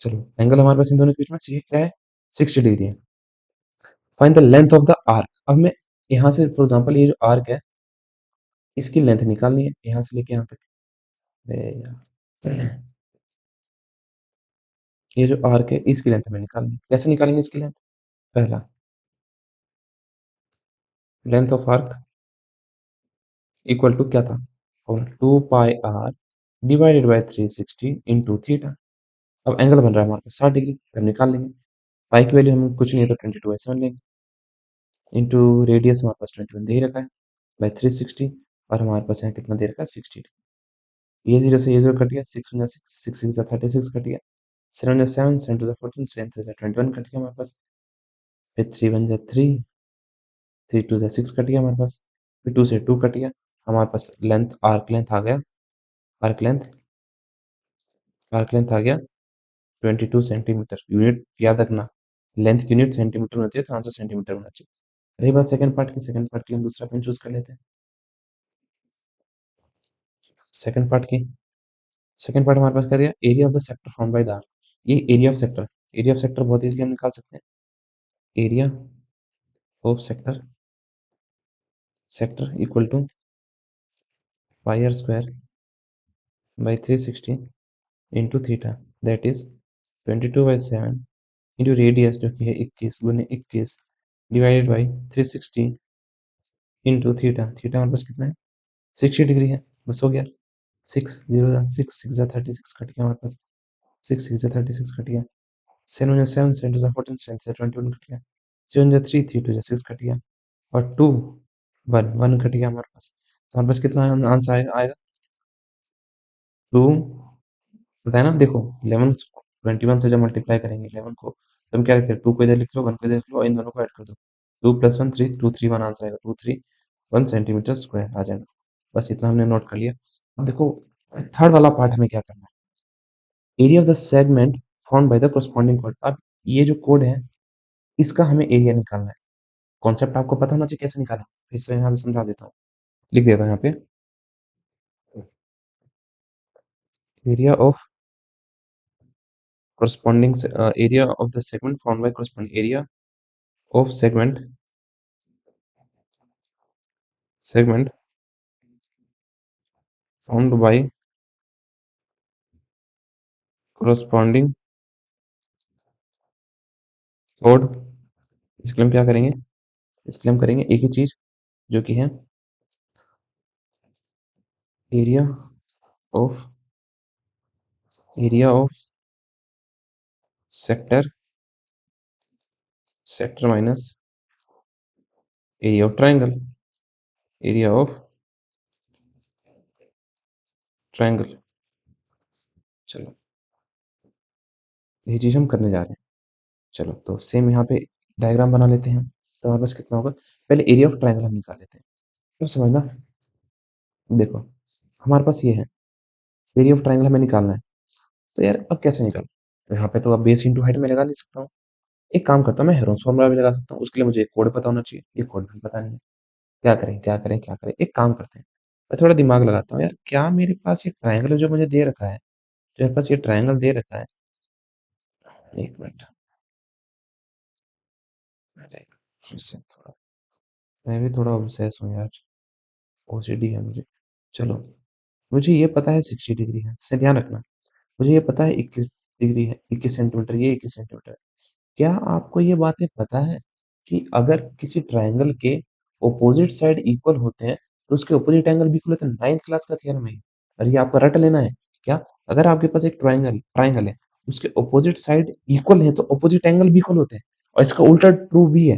चलो, एंगल हमारे पास इन दोनों के बीच में सी क्या है? 60 डिग्री है। Find the length of the arc. अब मैं यहाँ से फॉर एग्जांपल ये जो आर्क है इसकी लेंथ निकालनी है, यहाँ से लेके यहाँ तक। अरे यार, ये जो आर्क है इसकी लेंथ हमें निकालनी है। कैसे निकालेंगे इसकी लेंथ? पहला, length of arc equal to क्या था? और 2 pi R divided by 360 into theta. अब एंगल बन रहा है हमारे पास 60 डिग्री, हम निकाल लेंगे। पाई की वैल्यू हम कुछ नहीं है तो 22/7 लेंगे, इंटू रेडियस हमारे पास 21 दे ही रखा है, बाई 360, और हमारे पास यहाँ कितना दे रखा है? 60। ये जीरो से ये जीरो कट गया, 6 सिक्स 36 कट गया, 7 7 टू 14, 7 कट गया हमारे पास, फिर 3 3 2 6 कट गया हमारे पास, फिर 2 से 2 कट गया। हमारे पास लेंथ, आर्क लेंथ आ गया, आर्क लेंथ, आर्क लेंथ आ गया 22 सेंटीमीटर। यूनिट याद रखना, लेंथ की यूनिट सेंटीमीटर में होती है तो आंसर सेंटीमीटर में होना चाहिए। रही बात सेकंड पार्ट की, सेकंड पार्ट के लिए हम दूसरा पेन चूज कर लेते हैं। सेकंड पार्ट की, सेकंड पार्ट हमारे पास क्या दिया? Area of the sector found by the arc. ये area of sector, area of sector बहुत इजीली हम निकाल सकते हैं। Area of sector, sector equal to pi are square by 360 into theta, that is 22/7 into radius जो कि है 21 गुने 21 divided by 360 into theta. Theta हमारे पास कितना है? 60 डिग्री है। बस हो गया। 6 कट गया हमारे पास, 6 6 कट गया, 7 7 7 2 14 21 कट गया, 7 3 3 2 6 कट गया, और 2 1 1 कट गया हमारे पास। तो हमारे पास कितना आंसर आएगा? 2, बताया ना, देखो 11 21 से जब मल्टीप्लाई करेंगे 11 को, तो हम क्या लिखते हैं? 2 को इधर लिख लो, 1 को इधर लिख लो, और इन दोनों को ऐड कर दो। 2 + 1 3, 2 3 1 आंसर आएगा, 231 सेंटीमीटर स्क्वायर आ जाएगा। बस इतना हमने नोट कर लिया। अब देखो थर्ड वाला पार्ट हमें क्या करना है? Area of the segment found by the corresponding code. अब ये जो कोड है इसका हमें एरिया निकालना है। कॉन्सेप्ट आपको पता होना चाहिए कैसे निकालें, फिर से यहाँ पे समझा देता हूँ, लिख देता हूँ यहाँ पे। Area of corresponding area of the segment found by corresponding area of segment found by corresponding chord। इसके लिए हम क्या करेंगे? इसके लिए हम करेंगे एक ही चीज जो कि है area of, area of sector, sector minus area of triangle, area of triangle. चलो, ये चीज हम करने जा रहे हैं। चलो तो सेम यहाँ पे डायग्राम बना लेते हैं। तो हमारे पास कितना होगा? पहले एरिया ऑफ ट्राइंगल हम निकाल लेते हैं, तो समझना। देखो हमारे पास ये है, एरिया ऑफ ट्राइंगल हमें निकालना है। तो यार अब कैसे निकाल? तो यहाँ पे तो अब बेस इंटू हाइट में लगा नहीं सकता हूँ। एक काम करता हूँ, मैं हेरोन्स फॉर्मूला भी लगा सकता हूँ। उसके लिए मुझे एक कोड पता होना चाहिए, ये कोड भी पता नहीं है। क्या करें क्या करें क्या करें? एक काम करते हैं, मैं थोड़ा दिमाग लगाता हूँ। यार क्या मेरे पास ये ट्राइंगल जो मुझे दे रखा है, जो मेरे पास ये ट्राइंगल दे रखा है, एक मिनट, अरे फिर से थोड़ा, मैं भी थोड़ा ऑब्सेस हूँ यार, ओसीडी है मुझे। चलो, मुझे ये पता है 60 डिग्री है, इससे ध्यान रखना। मुझे ये पता है 21 डिग्री है, 21 सेंटीमीटर, ये 21 सेंटीमीटर। क्या आपको ये बातें पता है कि अगर किसी ट्रायंगल के ऑपोजिट साइड इक्वल होते हैं तो उसके ऑपोजिट एंगल भी इक्वल होते हैं। 9th क्लास का थ्योरम है ये। और ये आपका रट लेना है। क्या? अगर आपके पास एक ट्रायंगल ट्रायंगल है, उसके ऑपोजिट साइड इक्वल है तो ऑपोजिट एंगल भी इक्वल होते हैं। और इसका उल्टा ट्रू भी है।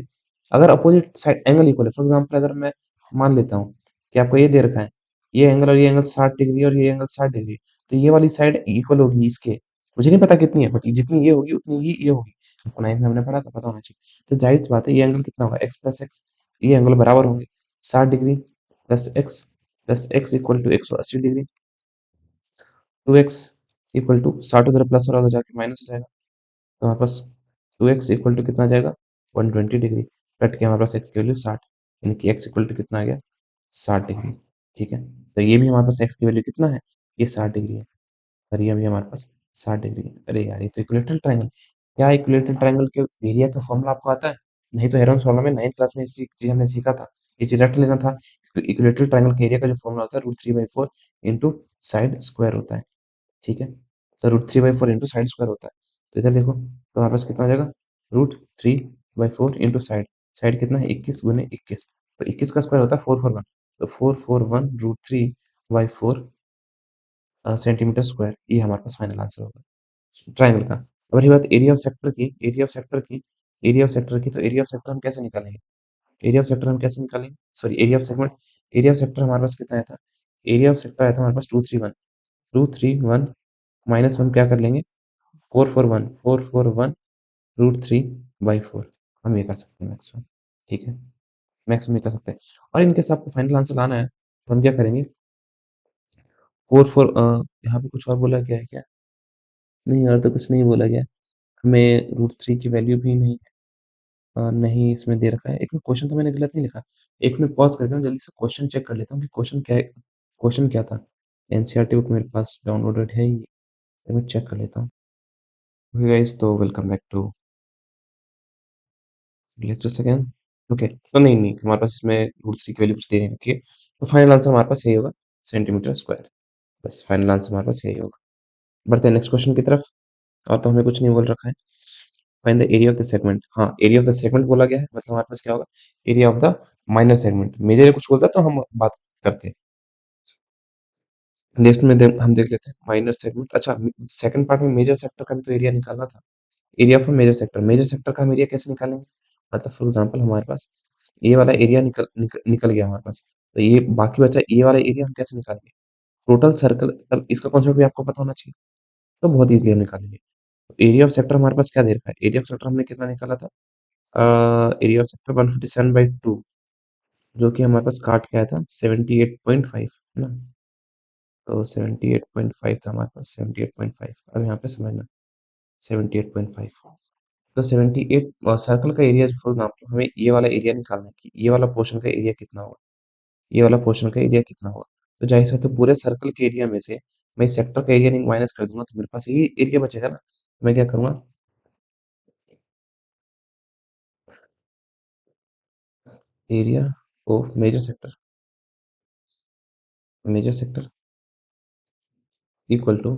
अगर अपोजिट साइड एंगल इक्वल है, फॉर एग्जाम्पल अगर मैं मान लेता हूँ कि आपको ये दे रखा है, ये एंगल और ये एंगल 60 डिग्री और ये एंगल 60 डिग्री, तो ये वाली साइड इक्वल होगी इसके। मुझे नहीं पता कितनी है, बट जितनी ये होगी उतनी ही ये होगी। आपको 9th में हमने पढ़ा था, पता होना चाहिए। तो जाहिर सी बात है ये एंगल कितना होगा, एक्स प्लस एक्स। ये एंगल बराबर होंगे 60 degree plus x equal to 180 degree. 2x equal to 60 उधर प्लस और उधर जाके माइनस हो जाएगा। तो हमारे पास 2x इक्वल टू कितना आ जाएगा, 120 डिग्री। कट के हमारे पास x की वैल्यू 60, यानी कि x इक्वल टू कितना आ गया, 60 डिग्री। ठीक है, तो ये भी हमारे पास x की वैल्यू कितना है, ये 60 डिग्री है। और ये भी हमारे पास 60 डिग्री है। अरे यार, ये तो इक्विलेटरल ट्रायंगल। क्या इक्विलेटरल ट्रायंगल के एरिया का फॉर्मूला आपको आता है? नहीं तो हेरोन्स फॉर्मूला में 9th क्लास में इसी चीज हमने सीखा था। ये चीज रट लेना था। इक्विलेटरल ट्रायंगल के एरिया का जो फॉर्मूला होता है √3/4 इंटू साइड स्क्वायर होता है। ठीक है, तो √3/4 इंटू साइड स्क्वायर होता है। तो इधर देखो, तो हमारे पास कितना आ जाएगा, √3/4 इंटू साइड। साइड कितना है, 21 × 21। तो 21 का स्क्वायर होता है 441। तो 441 √3/4 सेंटीमीटर स्क्वायर, ये हमारे पास फाइनल आंसर होगा ट्राइंगल का। अब रही बात एरिया ऑफ सेक्टर की, एरिया ऑफ सेक्टर की, तो एरिया ऑफ सेक्टर हम कैसे निकालेंगे? एरिया ऑफ सेक्टर हम कैसे निकालेंगे, sorry area of segment. Area of sector हमारे पास कितना आया था, एरिया ऑफ सेक्टर आया था हमारे पास 231 माइनस वन क्या कर लेंगे, 441 √3/4। हम ये कर सकते हैं मैक्सिमम। ठीक है, मैक्सिमम ये कर सकते हैं। और इनके साथ आपको फाइनल आंसर लाना है तो हम क्या करेंगे, 4 यहाँ पे कुछ और बोला गया है क्या? नहीं, और तो कुछ नहीं बोला गया। हमें √3 की वैल्यू भी नहीं नहीं इसमें दे रखा है। एक मिनट, क्वेश्चन तो मैंने गलत नहीं लिखा। एक मिनट पॉज करके मैं जल्दी से क्वेश्चन चेक कर लेता हूँ कि क्वेश्चन क्या है। क्वेश्चन क्या था? एनसीईआरटी बुक मेरे पास डाउनलोडेड है ही। एक मिनट चेक कर लेता हूँ। गाइस, तो welcome back to lecture second. Okay, तो नहीं हमारे पास इसमें √3 की वैल्यू कुछ दे नहीं रखी है। तो फाइनल आंसर हमारे पास यही होगा, सेंटीमीटर स्क्वायर। बस फाइनल आंसर हमारे पास यही होगा। बढ़ते हैं नेक्स्ट क्वेश्चन की तरफ। और तो हमें कुछ नहीं बोल रखा है। Find the area of the segment. हाँ, एरिया ऑफ द सेगमेंट बोला गया है, मतलब हमारे पास क्या होगा, area of the minor segment. Major कुछ बोलता है तो हम बात करते हैं। नेक्स्ट में हम देख लेते हैं माइनर सेगमेंट। अच्छा, सेकंड पार्ट में मेजर सेक्टर का भी तो एरिया निकालना था। Area of major sector, major sector का हम एरिया कैसे निकालेंगे? मतलब फॉर एग्जांपल हमारे पास ये वाला एरिया निकल गया हमारे पास, तो ये बाकी बचा ये वाला एरिया हम कैसे निकालेंगे? टोटल सर्कल, इसका कॉन्सेप्ट भी आपको पता होना चाहिए। तो बहुत इजीली हम निकालेंगे। एरिया ऑफ सेक्टर हमारे पास क्या दे रखा है, एरिया ऑफ सेक्टर हमने कितना निकाला था, एरिया ऑफ सेक्टर 157/2, जो कि हमारे पास काट के आया था 78.5, है ना? तो 78.5 था हमारे पास, 78.5। अब यहाँ पे समझना, 78.5। तो 78 सर्कल का एरिया, फॉर एग्जाम्पल हमें ये वाला एरिया निकालना है कि ये वाला पोर्शन का एरिया कितना होगा, ये वाला पोर्शन का एरिया कितना होगा। तो जाहिर सी बात है पूरे सर्कल के एरिया में से मैं सेक्टर का एरिया माइनस कर दूंगा, तो मेरे पास यही एरिया बचेगा ना। तो मैं क्या करूंगा, area of major sector equal to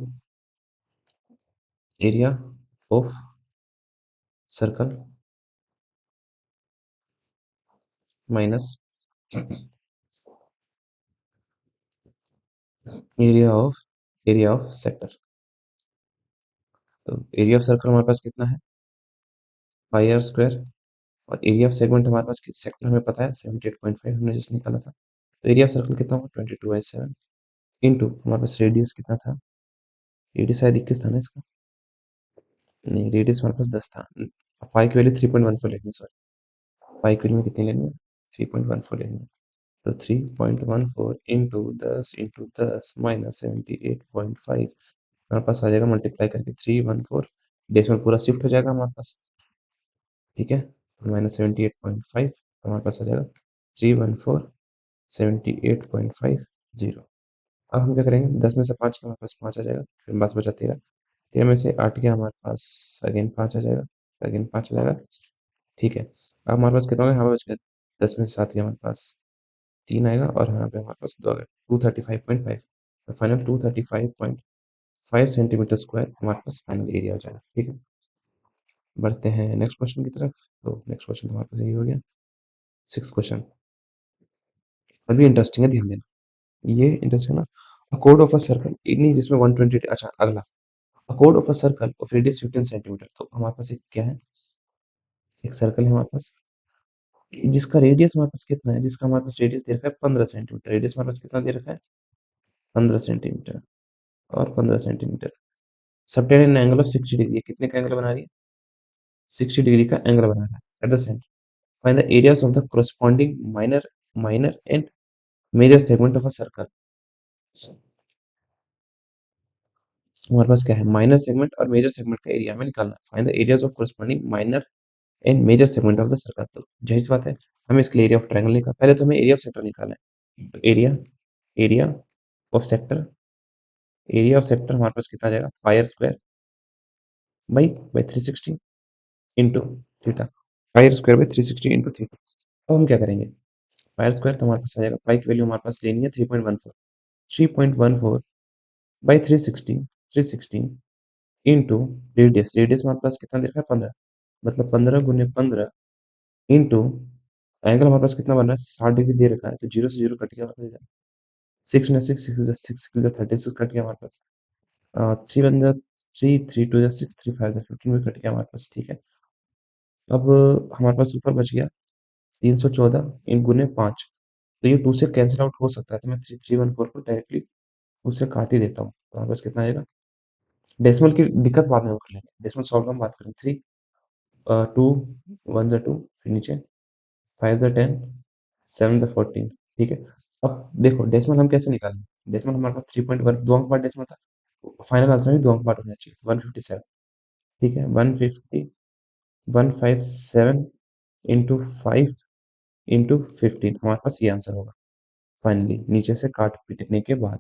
area of circle minus area of sector. तो एरिया ऑफ सर्कल हमारे पास कितना है, πr²। और एरिया ऑफ सेगमेंट हमारे पास सेक्टर हमें पता है 78.5 हमने जिस निकाला था। तो एरिया ऑफ सर्कल कितना होगा, 22/7 इंटू हमारे पास रेडियस कितना था, रेडियस शायद 21 था ना इसका, नहीं रेडियस हमारे पास 10 था। पाई की वैल्यू 3.14 लेनी है, सॉरी पाई की वैल्यू में कितनी लेनी है, 3.14 लेनी है। तो 3.14 इंटू 10 माइनस 78.5 हमारे पास आ जाएगा, मल्टीप्लाई करके 314 डेसिमल पूरा शिफ्ट हो जाएगा हमारे पास। ठीक है, माइनस 78.5 हमारे पास आ जाएगा 314 78.50। अब हम क्या करेंगे, 10 में से 5 का हमारे पास 5 आ जाएगा, फिर बस बचा 13। 13 में से 8 गया हमारे पास, अगेन 5 आ जाएगा, अगेन 5 आ जाएगा। ठीक है, अब हमारे पास कितना होगा, हमारे पास 10 में से 7 गया हमारे पास 3 आएगा, और यहाँ पे हमारे पास 2 आ गया 235.5। तो फाइनल 235.5 सेंटीमीटर स्क्वायर हमारे पास फाइनल एरिया हो जाएगा। ठीक है, बढ़ते हैं नेक्स्ट क्वेश्चन की तरफ। तो नेक्स्ट क्वेश्चन हमारे पास यही हो गया। सिक्स क्वेश्चन अभी इंटरेस्टिंग है, ध्यान देना। ये इंटरेस्टिंग ना। A code of a circle नहीं, जिसमें 120, अच्छा अगला। A code of a circle of radius 15 centimetre. तो हमारे पास एक क्या है, एक सर्कल है हमारे पास, जिसका रेडियस हमारे पास कितना है, जिसका हमारे पास रेडियस दे रखा है 15 सेंटीमीटर। रेडियस हमारे पास कितना दे रखा है, 15 सेंटीमीटर और 15 centimetre. Subtended angle of 60 degree, कितने का एंगल बना रही है, 60 डिग्री का एंगल बना रहा है at the centre. Find the areas of the corresponding minor minor and major segment of a circle. हमारे पास क्या है, माइनर सेगमेंट और मेजर सेगमेंट का एरिया हमें निकालना है। Find the areas of corresponding minor and major segment of the circle. तो जाहिर सी बात है, हमें इसके लिए एरिया ऑफ ट्रायंगल निकाल, पहले तो हमें एरिया ऑफ सेक्टर निकालना है। तो area area of sector, area of sector हमारे पास कितना आ जाएगा, pi square by 360 into theta. Pi square by 360 into theta. अब हम क्या करेंगे, पाई स्क्वायर तो हमारे पास आ जाएगा, पाई की वैल्यू हमारे पास लेनी है 3.14, 3.14 बाई 360 इंटू रेडियस, रेडियस हमारे पास कितना दे रखा है, 15, मतलब 15 × 15 इंटू एंगल हमारे पास कितना बन रहा है, 60 डिग्री दे रखा है, तो जीरो से जीरो कट गया, मतलब 6 कट गया हमारे पास। 3 1 3, 3 2 6, 3 5 15 में कट गया हमारे पास, ठीक है। अब हमारे पास ऊपर बच गया 314 इन गुने 5। तो ये 2 से कैंसिल आउट हो सकता है, तो मैं 3 3 1 4 को डायरेक्टली उससे काट ही देता हूँ। तो हमारे पास कितना आएगा, डेसिमल की दिक्कत बाद में कर लेंगे, डेसिमल सॉल्व हम बात करेंगे। 3 2 1 ज़ा 2, फिर नीचे 5 ज़ा 10, 7 ज़ा 14, ठीक है। अब देखो डेसिमल हम कैसे निकालेंगे, डेसिमल हमारे पास 3.1 दो अंक बाद डेसिमल था, फाइनल आंसर भी दो अंक बाद होना चाहिए, 157, ठीक है। 157 इंटू 5 इंटू 15, हमारे पास ये आंसर होगा फाइनली, नीचे से काट पीटने के बाद,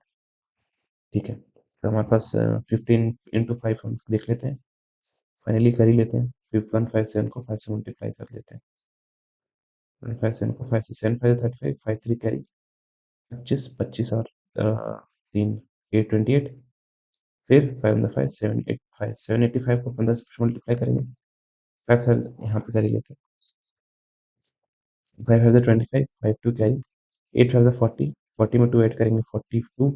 ठीक है। तो हमारे पास 15 इंटू 5 हम देख लेते हैं, फाइनली कर ही लेते हैं। फिर 157 को 5 से मल्टीप्लाई कर लेते हैं, 157 को 5 से 7 5 35, 5 3 कैरी 25, 25 और 3 8 28, फिर 5 5 785, 785 को 15 से मल्टीप्लाई करेंगे, 5 यहाँ पे कर ही लेते हैं। 5 5 25, 5 2 कैरी 8 5 40, 40 में 2 ऐड करेंगे 42,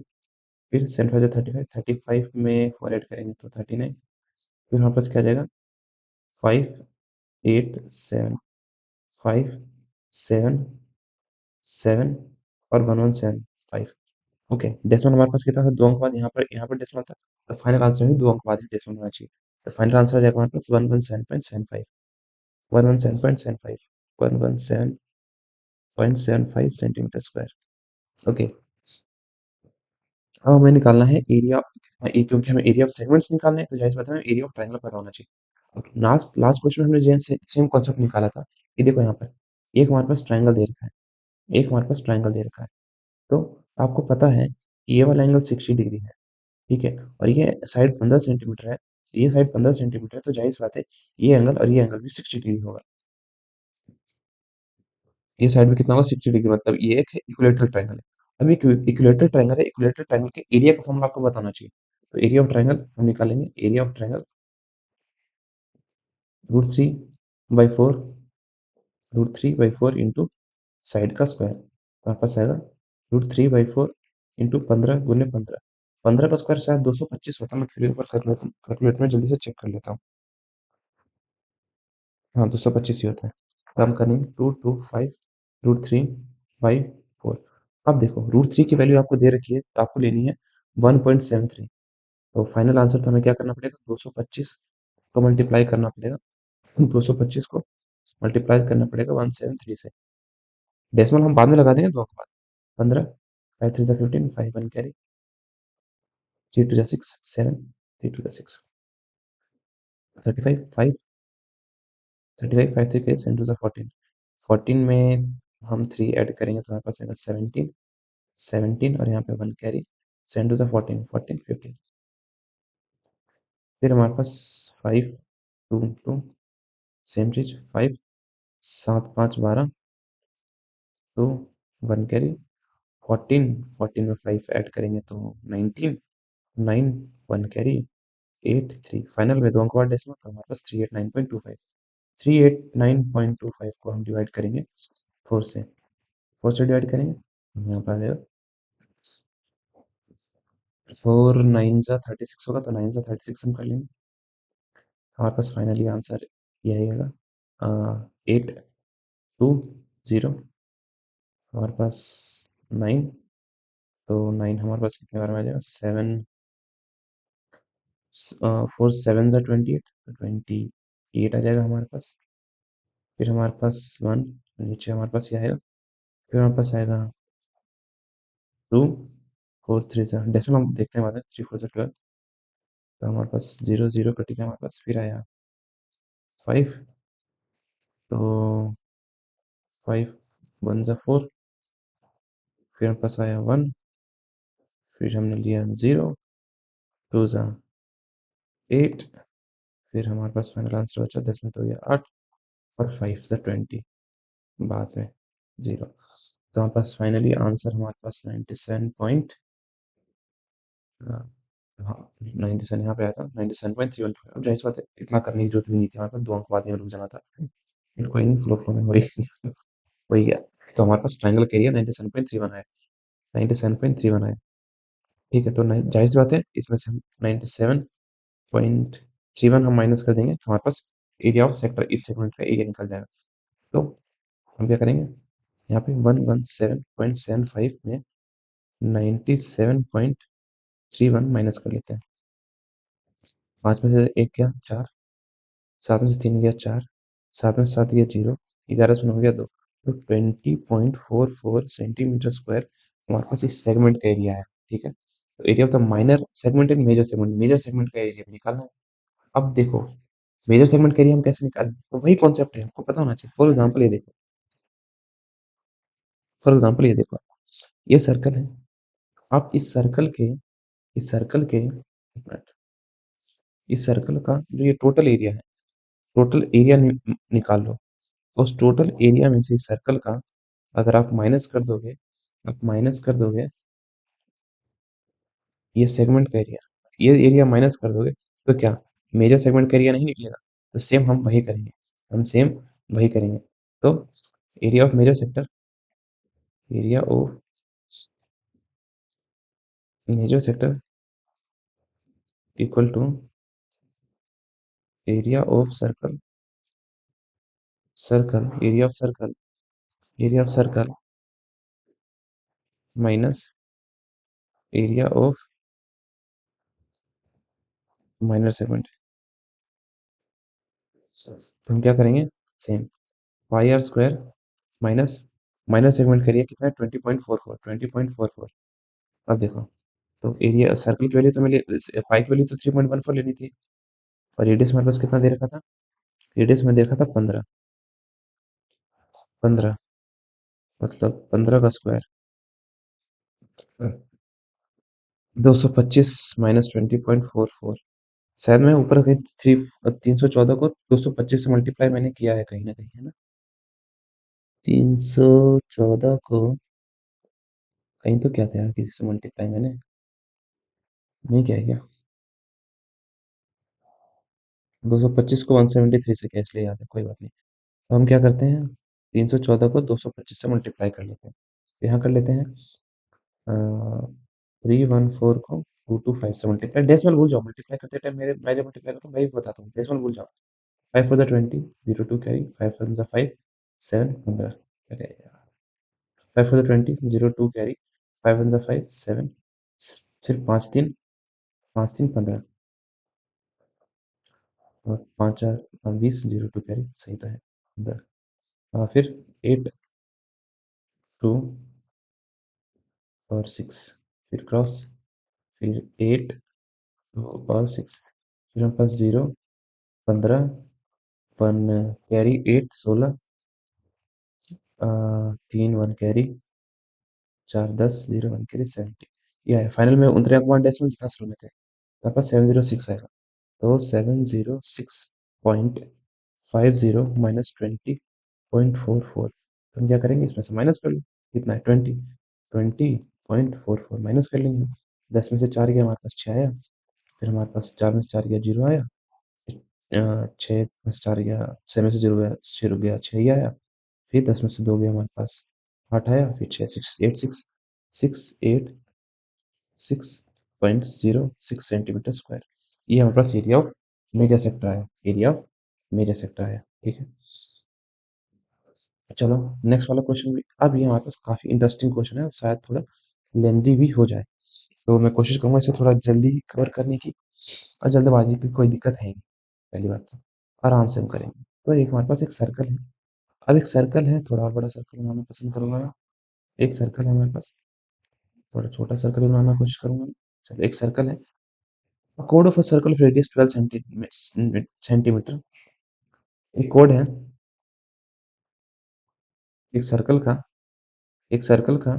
फिर 7 5 35, 35 में 4 ऐड करेंगे तो 39, फिर हमारे पास क्या आ जाएगा, 5 8 7, 5 7 7 और 1175, ओके। डेसिमल हमारे पास कितना था, दो अंक बाद, यहाँ पर डेसिमल था, तो फाइनल आंसर भी दो अंक बाद ही डेसिमल होना चाहिए। तो फाइनल आंसर आ जाएगा हमारे पास 117.75, 117.75, 117.75 सेंटीमीटर स्क्वायर, ओके। अब हमें निकालना है एरिया, क्योंकि हमें एरिया ऑफ सेगमेंट्स निकालना है, तो जाहिर सी बात है एरिया ऑफ ट्रायंगल पता होना चाहिए। अब लास्ट लास्ट क्वेश्चन में हमने सेम कॉन्सेप्ट निकाला था। ये देखो यहाँ पर एक हमारे पास ट्रायंगल दे रखा है, एक हमारे पास ट्रायंगल दे रखा है। तो आपको पता है कि ये वाला एंगल 60 डिग्री है, ठीक है, और ये साइड 15 सेंटीमीटर है, ये साइड 15 सेंटीमीटर है, तो जाहिर सी बात है ये एंगल और ये एंगल भी 60 डिग्री होगा। ये साइड में कितना होगा, 60 डिग्री, मतलब ये एक इक्विलेटरल ट्रायंगल है। अब ये इक्विलेटरल ट्रायंगल है, इक्विलेटरल ट्रायंगल के एरिया का फॉर्मूला आपको बताना चाहिए। तो एरिया ऑफ ट्रायंगल हम निकालेंगे, area of triangle √3/4, √3/4 into side का स्क्वायर, हमारे पास आएगा √3/4 इंटू 15 × 15, 15 का स्क्वायर शायद 225 होता है, मैं फिर एक बार कैलकुलेटर में जल्दी से चेक कर लेता हूँ। हाँ 225 ही होता है। तो हम करेंगे 225 √3/4। अब देखो √3 की वैल्यू आपको दे रखी है, तो आपको लेनी है 1.73। तो फाइनल आंसर तो हमें क्या करना पड़ेगा, 225 को मल्टीप्लाई करना पड़ेगा, 225 को मल्टीप्लाई करना पड़ेगा 173 से। डेसिमल हम बाद में लगा देंगे, दो के बाद 15, 5 3 15, 5 1 कैरी, 3 2 6 7, 3 2 6 35, 5 35, 5 3 कैरी, 7 2 14, 14 में हम 3 ऐड करेंगे तो हमारे पास आएगा 17, 17 और यहाँ पे 1 कैरी, 7 2 14, 14 15, फिर हमारे पास 5 2 2, सेम चीज 5 7 5 12, तो 1 कैरी, 14 14 में 5 ऐड करेंगे तो 19, 9 1 कैरी, 83 फाइनल में 2 अंक बाद डेसिमल तो हमारे पास 389.25 389.25 को हम डिवाइड करेंगे 4 से 4 से डिवाइड करेंगे यहाँ पर आ जाएगा 4 9 जा 36 होगा तो 9 जा 36 हम कर लेंगे हमारे पास फाइनली आंसर यही आएगा 820 हमारे पास 9 तो 9 हमारे पास कितने बार में आ जाएगा 7 4 7 जा 28 तो 28 आ जाएगा हमारे पास फिर हमारे पास 1 नीचे हमारे पास ये आएगा फिर हमारे पास आएगा 2 4 3 जा डेसिमल हम देखते हैं बाद में 3 4 जा 12 तो हमारे पास 0 0 कटेगा हमारे पास फिर आया 5 तो 5 1 जा 4 फिर हमारे पास आया 1 फिर हमने लिया 0 2 जा 8 फिर हमारे पास फाइनल आंसर बचा 10 में तो गया 8 और 5 जा 20 बाद में 0 तो हमारे पास फाइनली आंसर हमारे पास 97 पॉइंट हाँ 97 यहाँ पे आया था 97.315 अब जाहिर सी बात है इतना करने की जरूरत भी नहीं थी हमारे पास 2 अंक बाद में रुक जाना था फिर कोई नहीं फ्लो फ्लो में वही वही गया तो हमारे पास ट्रायंगल का एरिया 97.31 आया 97.31 आया ठीक है तो जाहिर सी बात है इसमें से हम 97.31 हम माइनस कर देंगे तो हमारे पास एरिया ऑफ सेक्टर इस सेगमेंट का एरिया निकल जाएगा तो हम क्या करेंगे यहाँ पे 117.75 में 97.31 माइनस कर लेते हैं 5 में से 1 गया 4 7 में से 3 गया 4 7 में से 7 गया 0 11 से 9 गया 2 तो 20.44 सेंटीमीटर स्क्वायर हमारे पास इस सेगमेंट का एरिया है ठीक है तो area of the minor segment and major segment का एरिया निकालना है अब देखो मेजर सेगमेंट का एरिया हम कैसे निकालें तो वही कॉन्सेप्ट है आपको पता होना चाहिए फॉर एग्जाम्पल ये देखो ये सर्कल है आप इस सर्कल के एक मिनट इस सर्कल का जो ये टोटल एरिया है टोटल एरिया निकाल लो उस टोटल एरिया में से इस सर्कल का अगर आप माइनस कर दोगे ये सेगमेंट का एरिया ये एरिया माइनस कर दोगे तो क्या मेजर सेगमेंट का एरिया नहीं निकलेगा तो सेम हम वही करेंगे हम सेम वही करेंगे तो area of area of major sector equal to area of area of circle minus area of minor segment तो हम क्या करेंगे same pi are square minus minor segment करिए कितना है 20.44 अब देखो तो एरिया सर्कल की वैल्यू तो मैंने पाई की वैल्यू तो 3.14 लेनी थी और रेडियस हमारे पास कितना दे रखा था रेडियस में दे रखा था 15 मतलब 15 का स्क्वायर 225 माइनस 20.44 शायद मैं ऊपर कहीं 314 को 225 से मल्टीप्लाई मैंने किया है कहीं ना कहीं है ना 314 को कहीं तो क्या था यार किसी से मल्टीप्लाई मैंने नहीं किया है क्या 225 को 173 से क्या इसलिए याद है कोई बात नहीं तो हम क्या करते हैं 314 को 225 से मल्टीप्लाई कर लेते हैं तो यहाँ कर लेते हैं 314 को 225 से मल्टीप्लाई डेसिमल भूल जाओ मल्टीप्लाई करते टाइम मेरे मैं जब मल्टीप्लाई करता हूँ मैं भी बताता हूँ डेसिमल भूल जाओ 5 for the 20 0 2 carry 5 for the 5 7 15 अरे यार 5 for the 20 0 2 carry 5 for the 5 7 फिर 5 3 और 5 4 20 0 2 कैरी सही तो है 15 फिर 8 2 और 6 फिर क्रॉस फिर 8 2 और 6 फिर हमारे पास 0 15 1 कैरी 8 16 3 1 कैरी 4 10 0 1 कैरी 70 ये है फाइनल में उतरे अंक डेसिमल जितना शुरू में थे हमारे पास 706 आएगा तो 706.50 माइनस 20.44 तो हम क्या करेंगे इसमें से माइनस कर लो कितना है 20.44 माइनस कर लेंगे 10 में से 4 गया हमारे पास 6 आया फिर हमारे पास 4 में से 4 गया 0 आया। 6 में से 4 गया, 6 में से 0 गया 0 गया 6 ही आया। फिर 10 में से 2 गया हमारे पास 8 आया। फिर 6 6 8 6 6 8 6.06 सेंटीमीटर स्क्वायर। ये हमारे पास एरिया ऑफ मेजर सेक्टर आया, एरिया ऑफ मेजर सेक्टर आया। ठीक है, चलो नेक्स्ट वाला क्वेश्चन भी। अब ये हमारे पास काफी इंटरेस्टिंग क्वेश्चन है और शायद थोड़ा लेंदी भी हो जाए, तो मैं कोशिश करूंगा इसे थोड़ा जल्दी कवर करने की। और जल्दबाजी की कोई दिक्कत है नहीं, पहली बात तो आराम से हम करेंगे। तो एक हमारे पास एक सर्कल है। अब एक सर्कल है, थोड़ा और बड़ा सर्कल बनाना पसंद करूंगा मैं। एक सर्कल है हमारे पास, थोड़ा छोटा सर्कल बनाना कोशिश करूंगा मैं। चलो एक सर्कल है। Code of a circle of radius 12 centimetre. एक कोड है एक सर्कल का, एक सर्कल का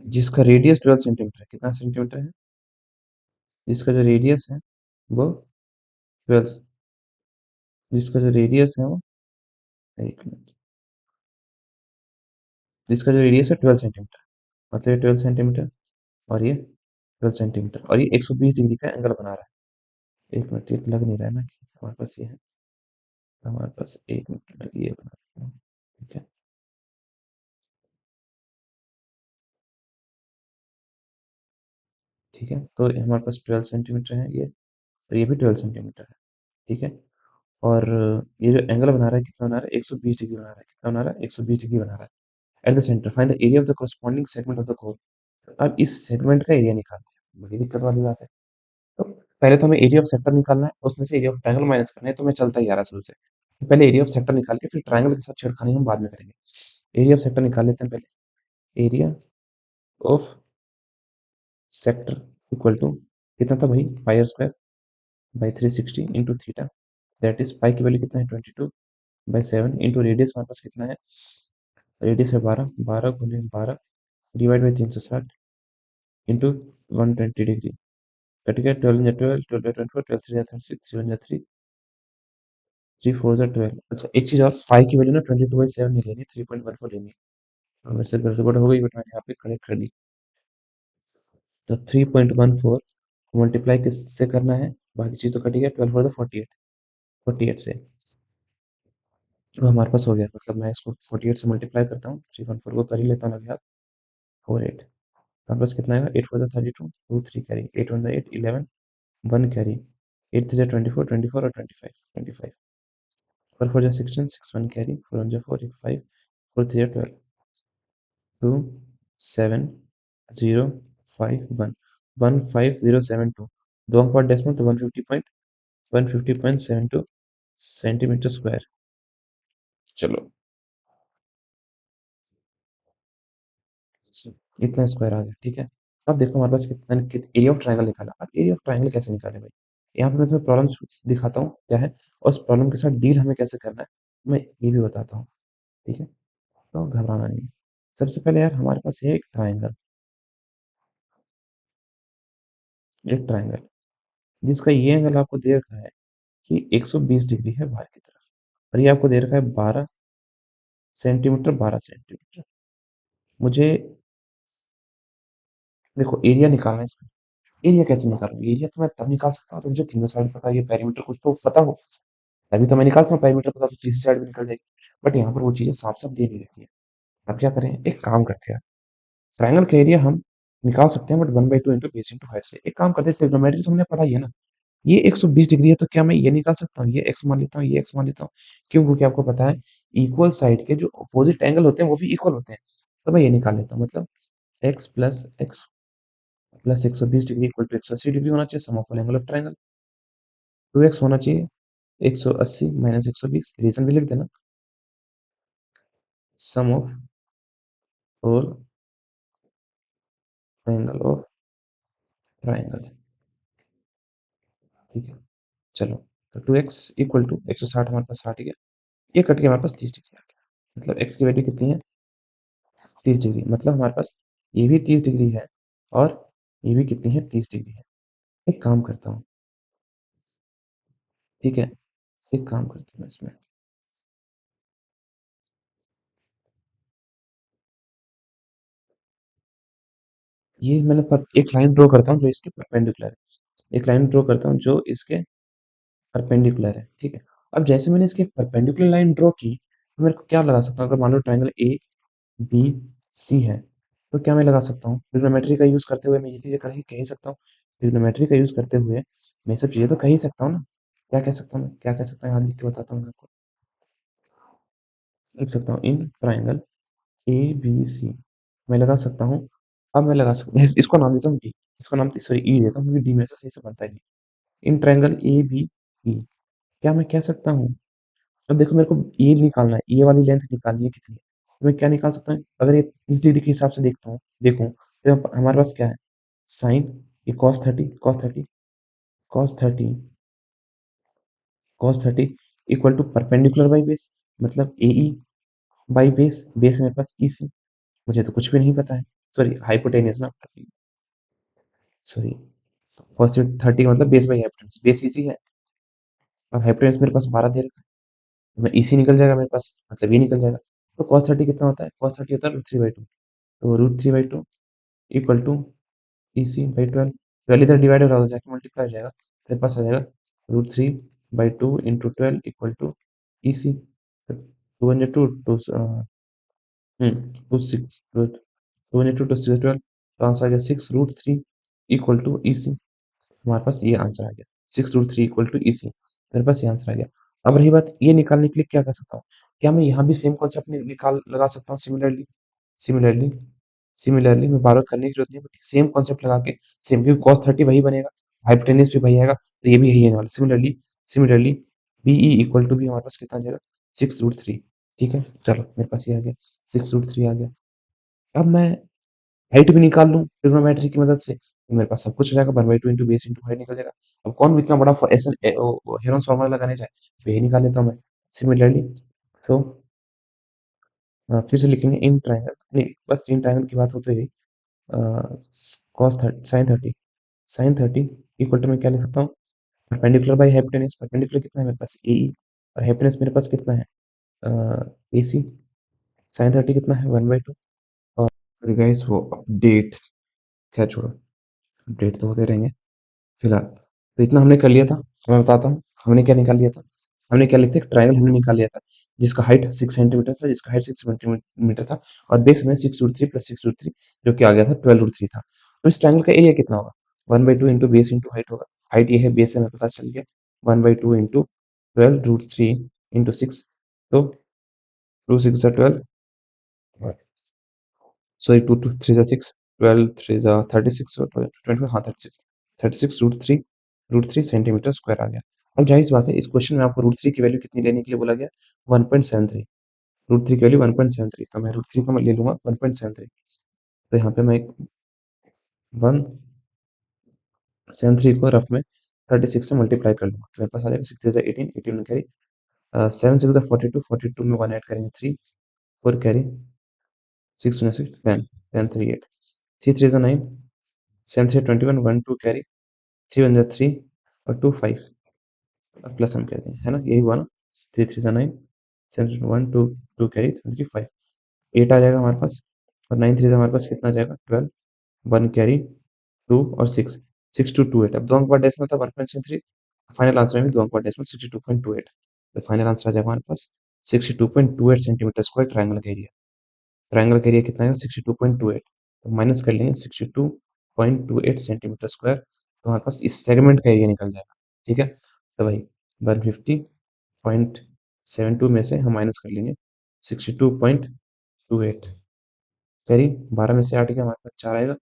जिसका रेडियस 12 सेंटीमीटर है। कितना सेंटीमीटर है? जिसका जो रेडियस है वो 12, जिसका जो रेडियस है वो, एक मिनट, जिसका जो रेडियस है 12 सेंटीमीटर, मतलब ये 12 सेंटीमीटर और ये 12 सेंटीमीटर, और ये 120 डिग्री का एंगल बना रहा है। एक मिनट, ये तो लग नहीं रहा है ना कि हमारे पास ये है। हमारे पास एक मिनट में ये बना रहा है। ठीक है, ठीक है, तो ये हमारे पास 12 सेंटीमीटर है ये, और ये भी 12 सेंटीमीटर है। ठीक है, और ये जो एंगल बना रहा है कितना बना रहा है? 120 डिग्री बना रहा है। कितना बना रहा है? 120 डिग्री बना रहा है। At the centre find the area of the corresponding segment of the core. अब इस सेगमेंट का एरिया निकालना है, बड़ी दिक्कत वाली बात है। तो पहले तो हमें एरिया ऑफ सेक्टर निकालना है, उसमें से एरिया ऑफ ट्रायंगल माइनस करना है, तो मैं चलता ही आ रहा शुरू से। तो पहले एरिया ऑफ सेक्टर निकाल के फिर ट्रायंगल के साथ छेड़खानी हम बाद में करेंगे। एरिया ऑफ सेक्टर निकाल लेते हैं पहले। Area of sector equal to कितना था भाई? Pi are square by 360 into theta. That is pi की वैल्यू कितना है? 22/7 इंटू रेडियस हमारे पास कितना है? रेडियस है 12, 12 × 12 divide by 360 into 120 degree. Cut गया 12 या 12, 12 या 24, 12 3 या 36, 3 1 3, 3 4 या 12। अच्छा एक चीज और, फाइव की वैल्यू ना 22/7 नहीं लेनी, 3.14 लेनी है। मेरे से गड़बड़ हो गई बट मैंने यहाँ पे करेक्ट कर दी। तो 3.14 मल्टीप्लाई किससे करना है? बाकी चीज तो कटी गया, 12 4 48, 48 से वो हमारे पास हो गया। मतलब मैं इसको 48 से मल्टीप्लाई करता हूँ, 314 को कर ही लेता हूँ लगे हाथ, 48। हमारे पास कितना आएगा? 8 4 32, 2 3 कैरी, 8 1 8 11, 1 कैरी, 8 3 24, 24 और 25, 25, 4 4 16, 6 1 कैरी, 4 1 4 8 5, 4 3 12, 2 7 0 5 1, 15072। दो अंक बाद डेसिमल तो 150.72 सेंटीमीटर स्क्वायर। चलो इतना स्क्वायर आ गया। ठीक है, अब देखो हमारे पास कितना, एरिया ऑफ ट्रायंगल निकाला। अब एरिया ऑफ ट्रायंगल कैसे निकाले भाई? यहाँ पे मैं तुम्हें प्रॉब्लम दिखाता हूँ क्या है, और उस प्रॉब्लम के साथ डील हमें कैसे करना है मैं ये भी बताता हूँ। ठीक है, तो घबराना नहीं है। सबसे पहले यार हमारे पास है एक ट्रायंगल, एक ट्रायंगल जिसका ये एंगल आपको दे रखा है कि 120 डिग्री है बाहर की तरफ, और ये आपको दे रखा है 12 सेंटीमीटर, 12 सेंटीमीटर। मुझे देखो एरिया निकालना है इसका। एरिया कैसे निकालूं? एरिया तो मैं तब निकाल सकता हूँ तो मुझे तीनों साइड पता है, ये पेरीमीटर कुछ तो पता हो, तभी तो मैं निकाल सकता हूँ। पेरीमीटर पता तो तीसरी साइड भी निकल जाएगी, बट यहाँ पर वो चीजें साफ साफ दे नहीं रखी है। अब क्या करें? एक काम करते हैं, ट्रायंगल का एरिया हम निकाल सकते हैं but 1/2 into base into height से। एक काम करते हैं, ट्रिग्नोमेट्री तो हमने पढ़ाई है ना। ये 120 डिग्री है तो क्या मैं ये निकाल सकता हूँ? ये एक्स मान लेता हूँ, ये एक्स मान लेता हूँ। क्यों? क्योंकि आपको पता है इक्वल साइड के जो अपोजिट एंगल होते हैं वो भी इक्वल होते हैं। तो मैं ये निकाल लेता हूँ, मतलब x plus 120 degree equal to 180 degree होना चाहिए, sum of all angle of triangle. 2x होना चाहिए 180 माइनस 120, रीजन भी लिख देना, sum of all angle of triangle. ठीक है, चलो तो 2x इक्वल टू 160, हमारे पास 60 गया, ये कट के हमारे पास 30 डिग्री आ गया। मतलब x की वैल्यू कितनी है? 30 डिग्री। मतलब हमारे पास ये भी 30 डिग्री है और ये भी कितनी है? 30 डिग्री है। एक काम करता हूँ, ठीक है, एक काम करता हूँ इसमें, ये मैंने एक लाइन ड्रॉ करता हूँ जो इसके परपेंडिकुलर है, एक लाइन ड्रॉ करता हूँ जो इसके परपेंडिकुलर है, ठीक है। अब जैसे मैंने इसकी परपेंडिकुलर लाइन ड्रॉ की, तो मेरे को क्या लगा सकता हूँ, अगर मान लो ट्राइंगल ए बी सी है, तो क्या मैं लगा सकता हूँ, ट्रिग्नोमेट्री का यूज करते हुए मैं ये चीजें कह ही सकता हूँ, ट्रिग्नोमेट्री का यूज करते हुए मैं ये सब चीजें तो कह ही सकता हूँ ना। क्या कह सकता हूँ मैं, क्या कह सकता हूँ, यहाँ लिख के बताता हूँ मैं आपको। लिख सकता हूँ in triangle A B C, मैं लगा सकता हूँ। अब मैं लगा सकता हूँ, इसको नाम देता हूँ डी, इसको नाम सॉरी ई देता हूँ, क्योंकि डी में से सही से बनता है नहीं। In triangle A B E, क्या मैं कह सकता हूँ, अब देखो मेरे को ये निकालना है, ये वाली लेंथ निकालनी है कितनी है, तो मैं क्या निकाल सकता हूँ, अगर ये 30 डिग्री के हिसाब से देखता हूँ देखूँ, तो हमारे पास क्या है, साइन, ये cos 30 cos 30 equal to perpendicular by base, मतलब A E by base, base मेरे पास ई सी, मुझे तो कुछ भी नहीं पता है, सॉरी हाइपोटेनियस ना, सॉरी कॉस 30 का मतलब बेस बाई हाइपोटेनस, बेस ई सी है और हाइपोटेनस मेरे पास 12 दे रखा है, तो मैं ई सी निकल जाएगा मेरे पास, मतलब ये निकल जाएगा। तो कॉस 30 कितना होता है, कॉस 30 होता है √3/2, तो √3/2 equal to E C by 12, 12 इधर डिवाइड हो रहा हो जाके मल्टीप्लाई हो जाएगा, मेरे पास आ जाएगा √3/2 into 12 equal to E C, 2 two two six two into two six 12, तो आंसर आ गया 6√3 इक्वल टू ई सी, हमारे पास ये आंसर आ गया, 6√3 इक्वल टू ई सी, मेरे पास ये आंसर आ गया। अब रही बात ये निकालने के लिए क्या कर सकता हूँ, क्या मैं यहाँ भी सेम कॉन्सेप्ट निकाल लगा सकता हूँ, सिमिलरली सिमिलरली सिमिलरली मैं बार करने की जरूरत नहीं, बट सेम कॉन्सेप्ट लगा के सेम, क्योंकि cos 30 वही बनेगा, हाइपोटेन्यूज भी वही आएगा, तो ये भी यही आने वाला, similarly similarly BE equal to भी हमारे पास कितना आ जाएगा, 6√3, ठीक है। चलो मेरे पास ये आ गया, 6√3 आ गया। अब मैं हाइट भी निकाल लूँ ट्रिग्नोमेट्री की मदद से, तो मेरे पास सब कुछ हो जाएगा, 1/2 इंटू बेस इंटू हाइट निकल जाएगा। अब कौन इतना बड़ा ऐसा हेरोन्स फॉर्मूला लगाने जाए, तो यही निकाल लेता हूँ मैं, सिमिलरली। तो फिर से लिखेंगे इन ट्राइंगल, नहीं बस इन ट्राइंगल की बात होती है, कॉस 30 साइन 30 इक्वल टू मैं क्या लिख सकता हूँ, परपेंडिकुलर बाई हाइपोटेन्यूज, परपेंडिकुलर कितना है मेरे पास ए ई, और हाइपोटेन्यूज मेरे पास कितना है ए सी, साइन 30 कितना है 1/2, और गाइस वो अपडेट, क्या छोड़ो, अपडेट तो होते रहेंगे फिलहाल। तो इतना हमने कर लिया था, मैं बताता हूँ हमने क्या निकाल लिया था, हमने क्या लिखते ट्राइंगल हमने निकाल लिया था, जिसका हाइट 6 सेंटीमीटर था, जिसका हाइट 6 सेंटीमीटर था, और बेस हमें 6√3 प्लस 6√3 जो कि आ गया था 12√3 था। तो इस ट्राइंगल का एरिया कितना होगा, 1/2 इंटू बेस इंटू हाइट होगा, हाइट ये है, बेस हमें पता चल गया, 1/2 इंटू 12√3 इंटू 6, तो 2 6 12, सॉरी 2 2 3 6, 12 3 36, 24, हाँ 36, 36√3 सेंटीमीटर स्क्वायर आ गया। अब जाहिर सी बात है, इस क्वेश्चन में आपको √3 की वैल्यू कितनी लेने के लिए बोला गया, 1.73, √3 की वैल्यू 1.73, तो मैं √3 को मैं ले लूंगा 1.73, तो यहाँ पे मैं 1.73 को रफ में 36 से मल्टीप्लाई कर लूंगा, तो मेरे पास आ जाएगा 6 3 18 कैरी, 7 6 42, 42 में 1 ऐड करेंगे 3, 4 कैरी, 6 6 10, 10 3 8, 3 3 9, 7 3 21, 1 2 कैरी, 3 1 3 और 2 5, प्लस हम कहते हैं, है ना, यही हुआ ना, 3 3 9, 7 1 2 2 कैरी 3 5, 8 आ जाएगा हमारे पास, और 9 3 हमारे पास कितना आ जाएगा 12, 1 कैरी 2 और 6, 6 2 2 8, अब दो अंक बाद डेसिमल था 1.73, फाइनल आंसर में भी दो अंक बाद डेसिमल 62.28, तो फाइनल आंसर आ जाएगा हमारे पास 62.28 सेंटीमीटर स्क्वायर ट्राइंगल का एरिया, ट्राइंगल का एरिया कितना है 62.28, तो माइनस कर लेंगे 62.28 सेंटीमीटर स्क्वायर, तो हमारे पास इस सेगमेंट का एरिया निकल जाएगा, ठीक है। तो भाई 150.72 में से हम माइनस कर लेंगे 62.28, करीब 12 में से 8 गया हमारे पास 4 आएगा,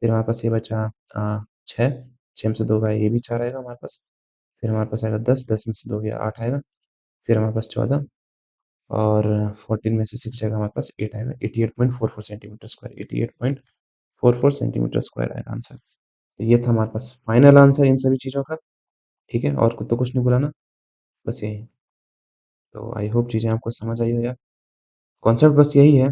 फिर हमारे पास ये बचा 6, 6 में से 2 गया, ये भी 4 आएगा हमारे पास, फिर हमारे पास आएगा 10, 10 में से 2 गया 8 आएगा, फिर हमारे पास 14, और 14 में से 6 जाएगा हमारे पास 8 आएगा, 88.44 सेंटीमीटर स्क्वायर, 88.44 सेंटीमीटर स्क्वायर आएगा आंसर। तो ये था हमारे पास फाइनल आंसर इन सभी चीज़ों का, ठीक है, और कुछ तो कुछ नहीं बुलाना, बस यही। तो आई होप चीज़ें आपको समझ आई हो यार, कॉन्सेप्ट बस यही है,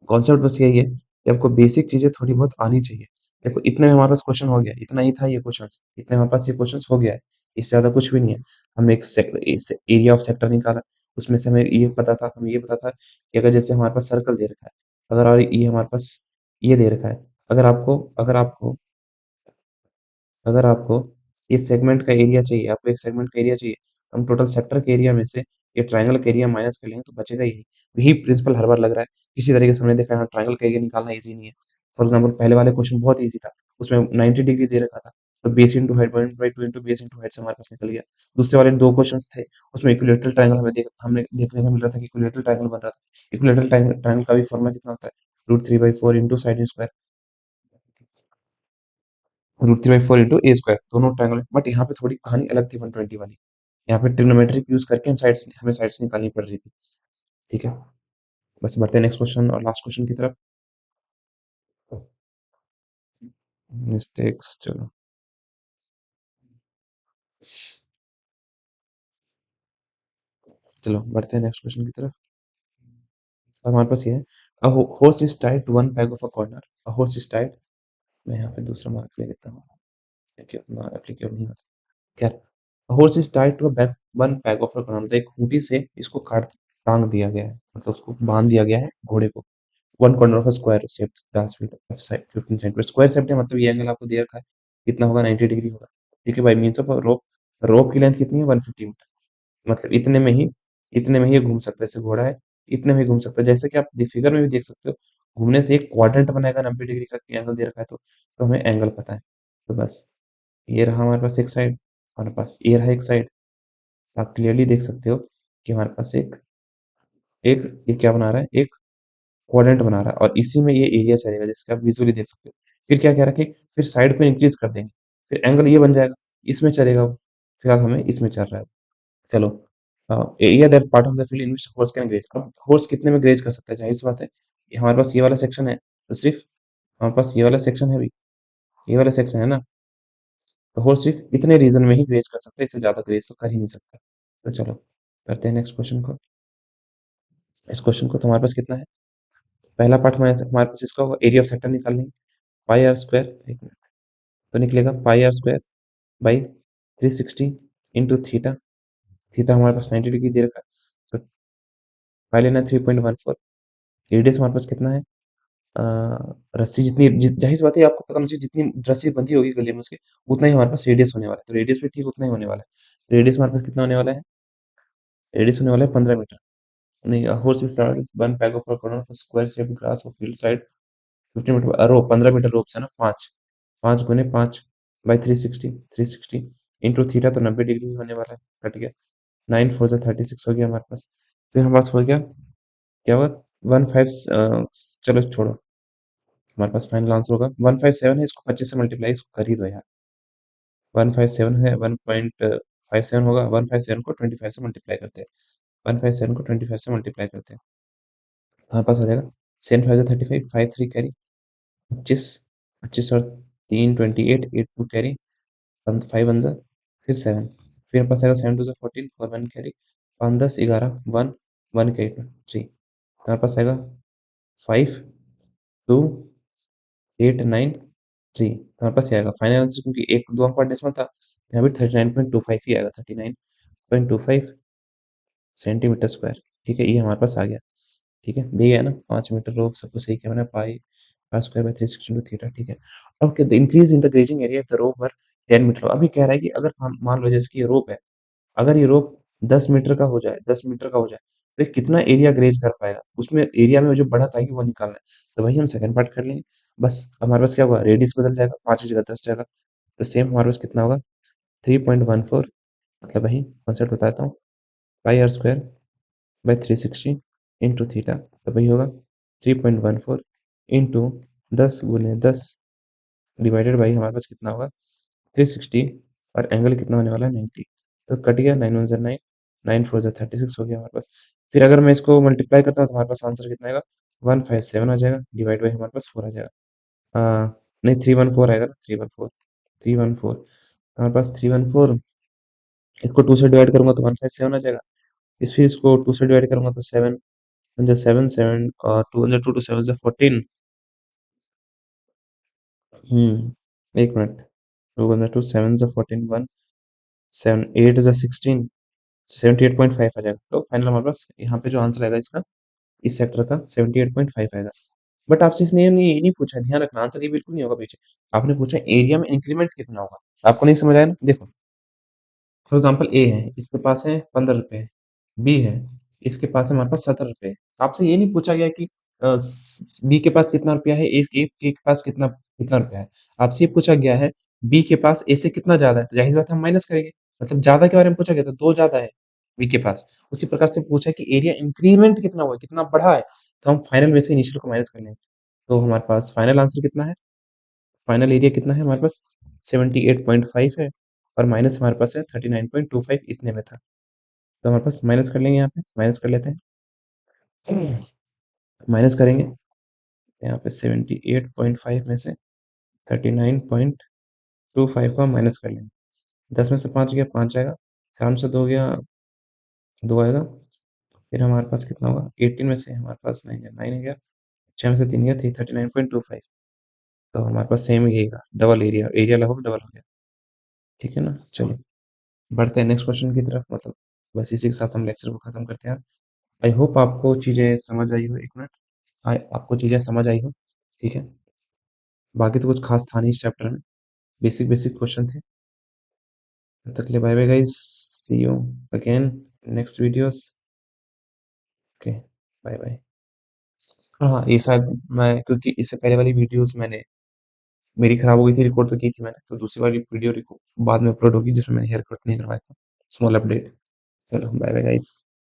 कॉन्सेप्ट बस यही है कि आपको बेसिक चीज़ें थोड़ी बहुत आनी चाहिए। देखो इतने में हमारे पास क्वेश्चन हो गया, इतना ही था ये क्वेश्चंस, इतने हमारे पास ये क्वेश्चंस हो गया है, इससे ज़्यादा कुछ भी नहीं है। हमने एक एरिया ऑफ सेक्टर निकाला, उसमें से हमें ये पता था, हमें ये पता था कि अगर जैसे हमारे पास सर्कल दे रखा है, अगर और ये हमारे पास ये दे रखा है, अगर आपको अगर आपको अगर आपको इस सेगमेंट का एरिया चाहिए, आपको एक सेगमेंट का एरिया चाहिए, हम टोटल सेक्टर के एरिया में से ये ट्रायंगल का एरिया माइनस कर लेंगे तो बचेगा यही। यही प्रिंसिपल हर बार लग रहा है। किसी तरीके से हमने देखा है ट्रायंगल का एरिया निकालना ईजी नहीं है। फॉर एग्जाम्पल पहले वाले क्वेश्चन बहुत ईजी था, उसमें 90 डिग्री दे रखा था, तो base into height by two into base into height से हमारे पास निकल गया। दूसरे वाले दो क्वेश्चन थे, उसमें इक्विलेटरल ट्रायंगल हमें देखने को मिल रहा था कि इक्विलेटरल ट्रायंगल बन रहा था। इक्विलेटरल ट्रायंगल का भी फॉर्मूला कितना होता है, √3/4 इंटू साइन स्क्वायर, √3/4 इंटू ए स्क्वायर, दोनों ट्रायंगल। बट यहाँ पे थोड़ी कहानी अलग थी 120 वाली। यहाँ पे ट्रिग्नोमेट्रिक यूज करके हमें साइड्स निकालनी पड़ रही थी। ठीक है, बस बढ़ते हैं नेक्स्ट क्वेश्चन और लास्ट क्वेश्चन की तरफ। मिस्टेक्स, चलो चलो बढ़ते हैं नेक्स्ट क्वेश्चन की तरफ। अब हमारे पास ये है, अ horse is tied to one peg of a corner, a horse is tied, मैं यहाँ पे दूसरा मार्क ले लेता हूँ क्योंकि उतना एप्लीकेबल नहीं होता। खैर, horse is tied to a back one peg of a corner, मतलब एक खूंटी से इसको काट टांग दिया गया है, मतलब उसको बांध दिया गया है घोड़े को। One corner of a square shaped glass field of side 15 centimetre, square shaped है मतलब ये एंगल आपको दे रखा है, कितना होगा, 90 डिग्री होगा। ठीक है, बाय मींस ऑफ रोप। रोप की लेंथ कितनी है, 150 मीटर, मतलब इतने में ही ये घूम सकता है, जैसे घोड़ा है, इतने में ही घूम सकता है। जैसे कि आप फिगर में भी देख सकते हो, घूमने से एक क्वाड्रेंट बनाएगा 90 डिग्री का एंगल दे रखा है, तो हमें एंगल पता है। तो बस ये रहा हमारे पास एक साइड, हमारे पास ये रहा एक साइड। आप क्लियरली देख सकते हो कि हमारे पास एक एक ये क्या बना रहा है, एक क्वाड्रेंट बना रहा है, और इसी में ये एरिया चलेगा, जैसे आप विजुअली देख सकते हो। फिर क्या कह रहा है कि फिर साइड को इंक्रीज कर देंगे, फिर एंगल ये बन जाएगा, इसमें चलेगा वो। फिलहाल हमें इसमें चल रहा है। चलो, area that part of the field in which horse can graze. अब हॉर्स कितने में ग्रेज कर सकता है, जाहिर सी बात है, ये हमारे पास ये वाला सेक्शन है, तो सिर्फ हमारे पास ये वाला सेक्शन है भी, ये वाला सेक्शन है ना, तो हॉर्स सिर्फ इतने रीजन में ही ग्रेज कर सकता है, इससे ज्यादा ग्रेज तो कर ही नहीं सकता। तो चलो करते हैं नेक्स्ट क्वेश्चन को। इस क्वेश्चन को तो हमारे पास कितना है, पहला पार्ट हमारे पास इसका होगा, एरिया ऑफ सेक्टर निकाल लेंगे। पाई आर स्क्वायर, एक मिनट, तो निकलेगा pi are square by 360 into theta. Theta हमारे पास 90 डिग्री दे रखा है, तो पाई लेना 3.14। रेडियस हमारे पास कितना है, रस्सी जितनी जाहिर सी बात है, आपको पता होना चाहिए जितनी रस्सी बंधी होगी गले में उसके, उतना ही हमारे पास रेडियस होने वाला है, तो रेडियस भी ठीक उतना ही होने वाला है। रेडियस हमारे पास कितना होने वाला है, रेडियस होने वाला है 15 मीटर। नहीं, horse is traveled with one peg of a corner of a square shaped grass of field side 15 metre, रो 15 मीटर रोप से ना, पाँच, 5 × 5 बाई 360 इंटू थीटा, तो 90 डिग्री होने वाला है, कट गया। 9×4 = 36 हो गया हमारे पास। फिर हमारे पास हो गया, क्या होगा, 15, चलो छोड़ो, हमारे पास फाइनल आंसर होगा 157 है, इसको 25 से मल्टीप्लाई, इसको कर ही दो यार। 157 है, 1.57 होगा, 157 को 25 से मल्टीप्लाई करते हैं, 157 को 25 से मल्टीप्लाई करते हैं, हमारे पास आ जाएगा 7×5 = 35, 5 3 कैरी, 25, 25 और 3 28, 8 2 कैरी, 5 1 जा, फिर 7, फिर हमारे पास आएगा 7 2 14, 4 1 कैरी, 5 10 11 1 1 कैरी 3, हमारे पास आएगा 5 2 8 9 3, हमारे पास ये आएगा फाइनल आंसर, क्योंकि एक दो अंक का डेसिमल था, यहाँ पे 39.25 ही आएगा, 39.25 सेंटीमीटर स्क्वायर। ठीक है, ये हमारे पास आ गया। ठीक है, दिए गया ना, 5 मीटर रोक, सब कुछ सही किया मैंने, pi are square by 360 theta. ठीक है, अब क्या, the increase in the grazing area of the rope were 10 metre. अभी कह रहा है कि अगर मान लो जैसे कि ये रोप है, अगर ये रोप 10 मीटर का हो जाए, 10 मीटर का हो जाए, तो ये कितना एरिया ग्रेज कर पाएगा, उसमें एरिया में जो बढ़त आएगी वो निकालना है। तो वही हम सेकंड पार्ट कर लेंगे। बस हमारे पास क्या होगा, रेडियस बदल जाएगा, 5 की जगह 10 जाएगा, तो सेम हमारे पास कितना होगा, 3.14, मतलब वही कॉन्सेप्ट बताता हूँ, pi are square by 360 into theta, तो वही होगा 3.14 इंटू 10 × 10 डिवाइडेड बाई, हमारे पास कितना होगा, 360, और एंगल कितना होने वाला है, 90। तो कट गया, 9 1 9, 9 4 36 हो गया हमारे पास। फिर अगर मैं इसको मल्टीप्लाई करता हूँ तो हमारे पास आंसर कितना आएगा, 157 आ जाएगा, डिवाइड बाई हमारे पास 4 आ जाएगा। नहीं, 314 आएगा ना, 314, 314, हमारे पास 314, इसको 2 से डिवाइड करूंगा तो 157 आ जाएगा। इस फिर इसको 2 से डिवाइड करूंगा तो 7 7 7, और 2 2 7 14, एक मिनट, 2 7 14 1 7 8 16, 78.5 आ जाएगा। तो फाइनल हमारे पास यहाँ पे जो आंसर आएगा इसका, इस सेक्टर का 78.5 आएगा। बट आपसे इसने ये नहीं पूछा, ध्यान रखना आंसर ये बिल्कुल नहीं होगा पीछे। आपने पूछा एरिया में इंक्रीमेंट कितना होगा। आपको नहीं समझ आया ना, देखो फॉर एग्जाम्पल ए है, इसके पास है 15 रुपए, बी है, इसके पास है हमारे पास 17 रुपए। आपसे ये नहीं पूछा गया कि बी के पास कितना रुपया है, ए के पास कितना कितना रुपया है। आपसे ये पूछा गया है बी के पास ए से कितना ज्यादा है, तो जाहिर बात है हम माइनस करेंगे। मतलब ज्यादा के बारे में पूछा गया, तो दो ज्यादा है बी के पास। उसी प्रकार से पूछा कि एरिया इंक्रीमेंट कितना हुआ, कितना बढ़ा है, तो हम फाइनल में से इनिशियल को माइनस कर लेंगे। तो हमारे पास फाइनल आंसर कितना है, फाइनल एरिया कितना है हमारे पास 78.5 है, और माइनस हमारे पास है 39.25, इतने में था। तो हमारे पास माइनस कर लेंगे, यहाँ पे माइनस कर लेते हैं। माइनस करेंगे यहाँ पे 78.5 में से 39.25 को हम माइनस कर लेंगे। 10 में से 5 गया 5 आएगा, 4 में से 2 गया 2 आएगा, फिर हमारे पास कितना होगा 18 में से हमारे पास 9 गया 9 गया, 6 में से 3 गया 39.25। तो हमारे पास सेम ही रहेगा, डबल एरिया, एरिया लगभग डबल हो गया। ठीक है ना, चलिए बढ़ते हैं नेक्स्ट क्वेश्चन की तरफ। मतलब बस इसी के साथ हम लेक्चर को खत्म करते हैं। आई होप आपको चीज़ें समझ आई हो। एक मिनट, आपको चीज़ें समझ आई हो, ठीक है। बाकी तो कुछ खास था नहीं इस चैप्टर में, बेसिक बेसिक क्वेश्चन थे। तब तक के लिए bye bye guys, see you again next videos. Okay, bye bye. हाँ ये शायद मैं, क्योंकि इससे पहले वाली वीडियोस मैंने मेरी खराब हो गई थी, रिकॉर्ड तो की थी मैंने, तो दूसरी वाली वीडियो बाद में अपलोड होगी जिसमें मैंने हेयर कट नहीं करवाया था। Small update. चलो बाय बाय गाइस।